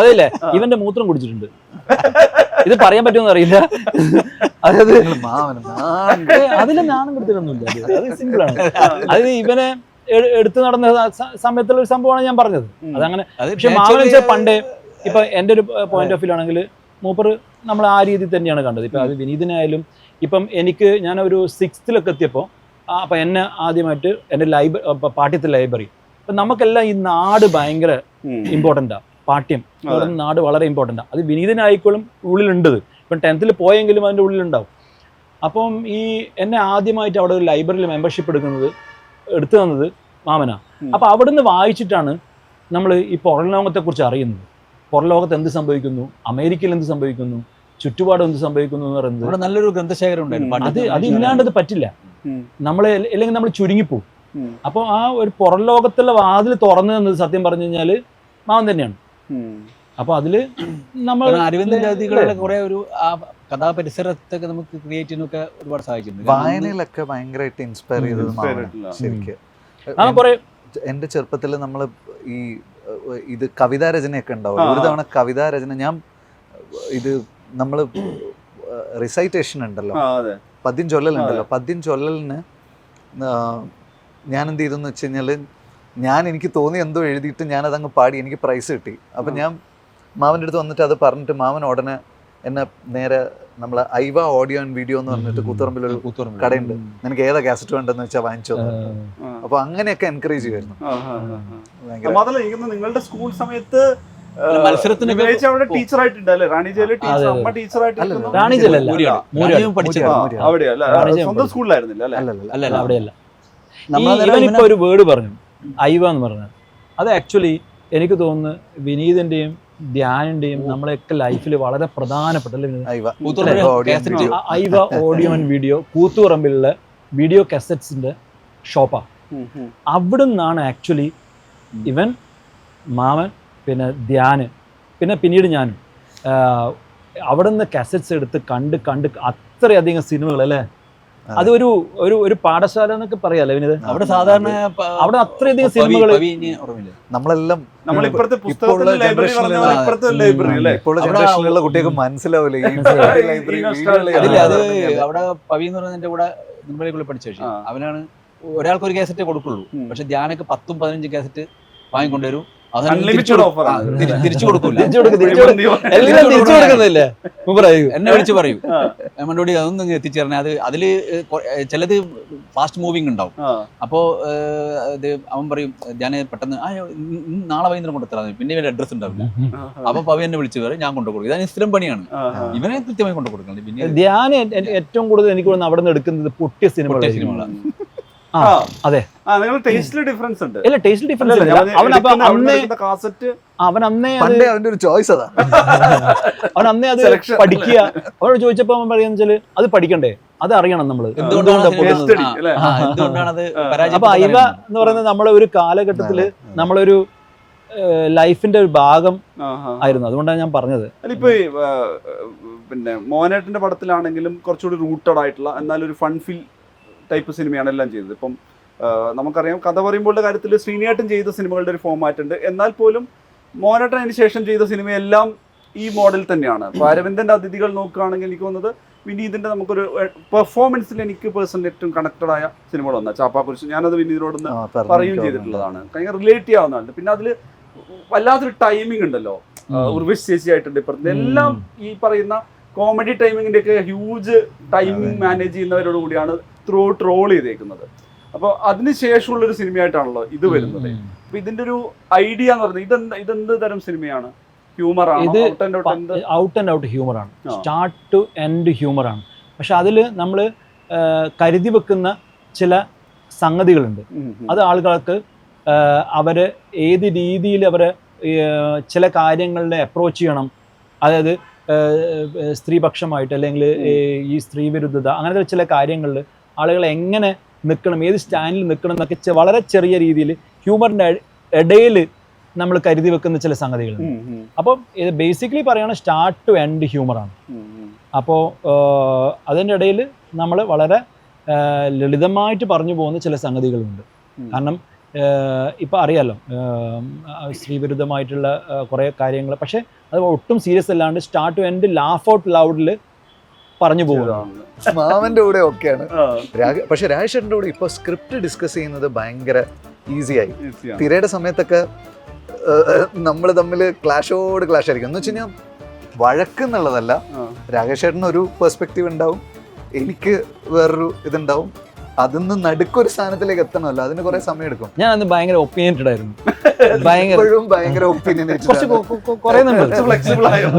അതല്ലേ, ഇവന്റെ മൂത്രം കുടിച്ചിട്ടുണ്ട്. ഇത് പറയാൻ പറ്റുമെന്ന് അറിയില്ല. അതായത് അതിലെ നാണം കൊടുത്തിട്ടൊന്നുമില്ല. അത് സിമ്പിളാണ്. അത് ഇവനെ എടുത്തു നടന്ന സമയത്തുള്ള ഒരു സംഭവമാണ് ഞാൻ പറഞ്ഞത്. അതങ്ങനെ. പക്ഷെ മാമൻ വെച്ചാൽ പണ്ടേ ഇപ്പൊ എന്റെ ഒരു പോയിന്റ് ഓഫ് വ്യൂ ആണെങ്കിൽ മൂപ്പർ നമ്മൾ ആ രീതിയിൽ തന്നെയാണ് കണ്ടത്. ഇപ്പം അത് വിനീതിനായാലും ഇപ്പം ഞാനൊരു 6th എത്തിയപ്പോൾ അപ്പം എന്നെ ആദ്യമായിട്ട് എൻ്റെ പാഠ്യത്തെ ലൈബ്രറി. അപ്പം നമുക്കെല്ലാം ഈ നാട് ഭയങ്കര ഇമ്പോർട്ടൻ്റാണ്. പാഠ്യം നാട് വളരെ ഇമ്പോർട്ടൻ്റാണ്. അത് വിനീതിനായിക്കോളും ഉള്ളിലുണ്ട്. ഇപ്പം 10th പോയെങ്കിലും അതിൻ്റെ ഉള്ളിലുണ്ടാവും. അപ്പം എന്നെ ആദ്യമായിട്ട് അവിടെ ഒരു ലൈബ്രറിയിൽ മെമ്പർഷിപ്പ് എടുത്തു തന്നത് മാമനാ. അപ്പം അവിടുന്ന് വായിച്ചിട്ടാണ് നമ്മൾ ഈ പുറം ലോകത്തെക്കുറിച്ച് അറിയുന്നത്. പുറം ലോകത്ത് എന്ത് സംഭവിക്കുന്നു, അമേരിക്കയിൽ എന്ത് സംഭവിക്കുന്നു, ചുറ്റുപാടും എന്ത് സംഭവിക്കുന്നു എന്ന് പറയുന്നത് നല്ലൊരു ഗ്രന്ഥശേഖരം ഉണ്ടായിരുന്നു. അത് ഇല്ലാണ്ടത് പറ്റില്ല. അല്ലെങ്കിൽ നമ്മൾ ചുരുങ്ങിപ്പോവും. അപ്പോൾ ആ ഒരു പുറം ലോകത്തുള്ള വാതിൽ തുറന്നു തന്നത് സത്യം പറഞ്ഞു കഴിഞ്ഞാല് മാമൻ തന്നെയാണ്. അപ്പൊ അതില് നമ്മൾ അരവിന്ദ കുറെ ഒരു കഥാപരിസരത്തൊക്കെ നമുക്ക് ക്രിയേറ്റ് ചെയ്യാനൊക്കെ ഒരുപാട് സഹായിച്ചിട്ടുണ്ട്. വായനയിലൊക്കെ ഭയങ്കരമായിട്ട് ഇൻസ്പയർ ചെയ്തത് ശരിക്കും. എന്റെ ചെറുപ്പത്തിൽ നമ്മൾ ഈ ഇത് കവിതാ രചനയൊക്കെ ഉണ്ടാവും. ഒരു തവണ കവിതാ രചന ഇത് നമ്മൾ റിസൈറ്റേഷൻ ഉണ്ടല്ലോ, പദ്യം ചൊല്ലലുണ്ടല്ലോ, പദ്യം ചൊല്ലലിന് ഞാൻ എന്ത് ചെയ്തെന്ന് വെച്ച് കഴിഞ്ഞാൽ എനിക്ക് തോന്നി എന്തോ എഴുതിയിട്ട് ഞാനതങ്ങ് പാടി, എനിക്ക് പ്രൈസ് കിട്ടി. അപ്പം ഞാൻ മാമൻ്റെ അടുത്ത് വന്നിട്ട് അത് പറഞ്ഞിട്ട് മാമൻ ഉടനെ എന്നെ നേരെ നമ്മളെ ഐവ ഓഡിയോ ആൻഡ് വീഡിയോ എന്ന് പറഞ്ഞിട്ട് കൂത്തുപറമ്പിലൊരു കടയുണ്ട്, നിനക്ക് ഏതാ കാസറ്റ് വേണ്ടെന്ന് വെച്ചാൽ വാങ്ങിച്ചോ. അപ്പൊ അങ്ങനെയൊക്കെ എൻകറേജ് ചെയ്യുമായിരുന്നു. നിങ്ങളുടെ സ്കൂൾ സമയത്ത് മത്സരത്തിന് ടീച്ചറായിട്ടുണ്ടല്ലേ? റാണിജയിലെ സ്വന്തം സ്കൂളിലായിരുന്നില്ല അല്ലേ? അവിടെയല്ല. ഇവനിപ്പോ ഒരു വേർഡ് പറഞ്ഞു, ഐവ എന്ന് പറഞ്ഞത്. അത് ആക്ച്വലി എനിക്ക് തോന്നുന്നു വിനീതിന്റെയും ധ്യാനിന്റെയും നമ്മളെയൊക്കെ ലൈഫിൽ വളരെ പ്രധാനപ്പെട്ട ഐവ ഓഡിയോ ആൻഡ് വീഡിയോ കൂത്തുപറമ്പിലുള്ള വീഡിയോ കാസറ്റ്സിന്റെ ഷോപ്പാണ്. അവിടെ നിന്നാണ് ആക്ച്വലി ഇവൻ, മാമൻ, പിന്നെ ധ്യാന്, പിന്നെ പിന്നീട് ഞാനും അവിടെ നിന്ന് കാസറ്റ്സ് എടുത്ത് കണ്ട് കണ്ട് അത്രയധികം സിനിമകൾ അല്ലേ, അതൊരു ഒരു ഒരു പാഠശാല എന്നൊക്കെ പറയാല്ലേ വിനീത്. അവിടെ സാധാരണ അവിടെ അത്രയധികം സിനിമകൾ നമ്മളെല്ലാം നമ്മളിപ്പോഴത്തെ പുസ്തകത്തിന്റെ ലൈബ്രറി പറഞ്ഞ പോലെ ഇപ്പോഴത്തെ ലൈബ്രറി അല്ലേ. ഇപ്പോൾ ജനറേഷനിലുള്ള കുട്ടികൾക്ക് മനസ്സിലാവില്ല ഈ ലൈബ്രറി അതില്ല, അത് അവിടെ പവി എന്ന് പറഞ്ഞ എന്റെ കൂടെ നിർമ്മലക്കുള്ളിൽ പഠിച്ച പക്ഷേ അവനാണ് ഒരാൾക്ക് ഒരു കാസറ്റേ കൊടുക്കുള്ളൂ. പക്ഷെ ധ്യാനൊക്കെ 10-15 കാസറ്റ് വാങ്ങിക്കൊണ്ടുവരും. അൺലിമിറ്റഡ് ഓഫർ തിരിച്ചു കൊടുക്കൂല. എല്ലാം തിരിച്ചു കൊടുക്കുന്നില്ലേ. എന്നെ വിളിച്ച് പറയും മണ്ടോടി അതൊന്നും എത്തിച്ചേരണേ, അത് അതില് ചിലത് ഫാസ്റ്റ് മൂവിങ് ഉണ്ടാവും. അപ്പോ ഇത് അവൻ പറയും ഞാൻ പെട്ടെന്ന് നാളെ വൈകുന്നേരം കൊണ്ടുത്തരാ, പിന്നെ ഇവന്റെ അഡ്രസ് ഉണ്ടാവില്ല. അപ്പൊ പവി എന്നെ വിളിച്ച് പറയും, ഞാൻ കൊണ്ടുകൊടുക്കും. ഇതാണ് സ്ഥിരം പണിയാണ്, ഇവനെ കൃത്യമായി കൊണ്ടു കൊടുക്കണം. പിന്നെ ധ്യാൻ ഏറ്റവും കൂടുതൽ എനിക്ക് തോന്നുന്നു അവിടെ നിന്ന് എടുക്കുന്നത് പൊട്ടിയ സിനിമകളാണ്. അതെ, ടേസ്റ്റിൽ ഡിഫറൻസ് ഉണ്ട്. ഇല്ല, ടേസ്റ്റിൽ ഡിഫറൻസ് അവൻ അന്നേ അവന്റെ ഒരു ചോയ്സ് അതാ. അവൻ അന്നേ അത് പഠിക്കുക. അവരോട് ചോദിച്ചപ്പോ അവൻ പറയാന്ന് വെച്ചാല് അത് പഠിക്കണ്ടേ, അത് അറിയണം നമ്മള്. അപ്പൊ ഐവ എന്ന് പറയുന്നത് നമ്മളെ ഒരു കാലഘട്ടത്തില് നമ്മളൊരു ലൈഫിന്റെ ഒരു ഭാഗം ആയിരുന്നു. അതുകൊണ്ടാണ് ഞാൻ പറഞ്ഞത്. ഇപ്പൊ പിന്നെ മോഹനേട്ടന്റെ പടത്തിലാണെങ്കിലും കുറച്ചുകൂടി റൂട്ടഡ് ആയിട്ടുള്ള എന്നാൽ ഒരു ഫൺ ഫീൽ ടൈപ്പ് സിനിമയാണ് എല്ലാം ചെയ്തത്. ഇപ്പം നമുക്കറിയാം കഥ പറയുമ്പോഴുള്ള കാര്യത്തിൽ ശ്രീനിയേട്ടൻ ചെയ്ത സിനിമകളുടെ ഒരു ഫോമാറ്റ് ഉണ്ട്. എന്നാൽ പോലും മോഹനേട്ടൻ അതിന് ശേഷം ചെയ്ത സിനിമയെല്ലാം ഈ മോഡൽ തന്നെയാണ്. ഇപ്പോൾ അരവിന്ദൻ്റെ അതിഥികൾ നോക്കുകയാണെങ്കിൽ എനിക്ക് തോന്നുന്നത് വിനീതിൻ്റെ നമുക്കൊരു പെർഫോമൻസിൽ എനിക്ക് പേഴ്സണലി ഏറ്റവും കണക്റ്റഡ് ആയ സിനിമകൾ വന്നാൽ ചാപ്പാക്കുരിശ്. ഞാനത് വിനീതിനോടൊന്ന് പറയുകയും ചെയ്തിട്ടുള്ളതാണ്. ഭയങ്കര റിലേറ്റ് ചെയ്യാവുന്നതാണ്. പിന്നെ അതിൽ വല്ലാത്തൊരു ടൈമിംഗ് ഉണ്ടല്ലോ. ഉർവശി ചേച്ചിയായിട്ടുണ്ട് ഇപ്പുറത്ത്. എല്ലാം ഈ പറയുന്ന കോമഡി ടൈമിങ്ങിൻ്റെ ഒക്കെ ഹ്യൂജ് ടൈമിംഗ് മാനേജ് ചെയ്യുന്നവരോട് കൂടിയാണ് ത്രൂ ഔട്ട് റോൾ ചെയ്തേക്കുന്നത്. അപ്പോൾ അതിനുശേഷമുള്ളൊരു സിനിമയായിട്ടാണല്ലോ ഇത് വരുന്നത്. അപ്പൊ ഇതിന്റെ ഒരു ഐഡിയ എന്ന് പറയുന്നത് ഇതെന്ത് തരം സിനിമയാണ്? ഹ്യൂമർ ആണ്? ഇത് ഔട്ട് ആൻഡ് ഔട്ട് ഹ്യൂമർ ആണ്, സ്റ്റാർട്ട് ടു എൻഡ് ഹ്യൂമർ ആണ്. പക്ഷെ അതിൽ നമ്മൾ കരുതി വെക്കുന്ന ചില സംഗതികളുണ്ട്. അത് ആളുകൾക്ക് അവര് ഏത് രീതിയിൽ അവരെ ചില കാര്യങ്ങളുടെ അപ്രോച്ച് ചെയ്യണം. അതായത് സ്ത്രീപക്ഷമായിട്ട് അല്ലെങ്കിൽ ഈ സ്ത്രീ വിരുദ്ധത അങ്ങനത്തെ ചില കാര്യങ്ങളിൽ ആളുകൾ എങ്ങനെ നിൽക്കണം, ഏത് സ്റ്റാൻഡിൽ നിൽക്കണം എന്നൊക്കെ വളരെ ചെറിയ രീതിയിൽ ഹ്യൂമറിൻ്റെ ഇടയിൽ നമ്മൾ കരുതി വെക്കുന്ന ചില സംഗതികളുണ്ട്. അപ്പം ഇത് ബേസിക്കലി പറയുകയാണെങ്കിൽ സ്റ്റാർട്ട് ടു എൻഡ് ഹ്യൂമറാണ്. അപ്പോൾ അതിൻ്റെ ഇടയിൽ നമ്മൾ വളരെ ലളിതമായിട്ട് പറഞ്ഞു പോകുന്ന ചില സംഗതികളുണ്ട്. കാരണം ഇപ്പം അറിയാമല്ലോ സ്ത്രീവിരുദ്ധമായിട്ടുള്ള കുറേ കാര്യങ്ങൾ, പക്ഷേ അത് ഒട്ടും സീരിയസ് അല്ലാണ്ട് start to end laugh out ലൗഡിൽ പറഞ്ഞു പോകുന്നതാണ്. മാമന്റെ കൂടെ ഒക്കെയാണ്. പക്ഷെ രാജേഷേട്ടൻ്റെ കൂടെ ഇപ്പോൾ സ്ക്രിപ്റ്റ് ഡിസ്കസ് ചെയ്യുന്നത് ഭയങ്കര ഈസിയായി. തിരയുടെ സമയത്തൊക്കെ നമ്മൾ തമ്മിൽ ക്ലാഷോട് ക്ലാഷ് ആയിരിക്കും. എന്ന് വെച്ച് കഴിഞ്ഞാൽ വഴക്കെന്നുള്ളതല്ല, രാജേഷേട്ടന് ഒരു പെർസ്പെക്റ്റീവ് ഉണ്ടാവും, എനിക്ക് വേറൊരു ഇതുണ്ടാവും. അതിന്ന് നടുക്കൊരു സ്ഥാനത്തിലേക്ക് എത്തണമല്ലോ, അതിന് കുറെ സമയം എടുക്കും. ഞാൻ അന്ന് ഭയങ്കര ഒപ്പീനിയറ്റഡ് ആയിരുന്നു. ഭയങ്കര ഒപ്പീനിയൻ കുറച്ച് കുറേ ഫ്ലെക്സിബിൾ ആയോ.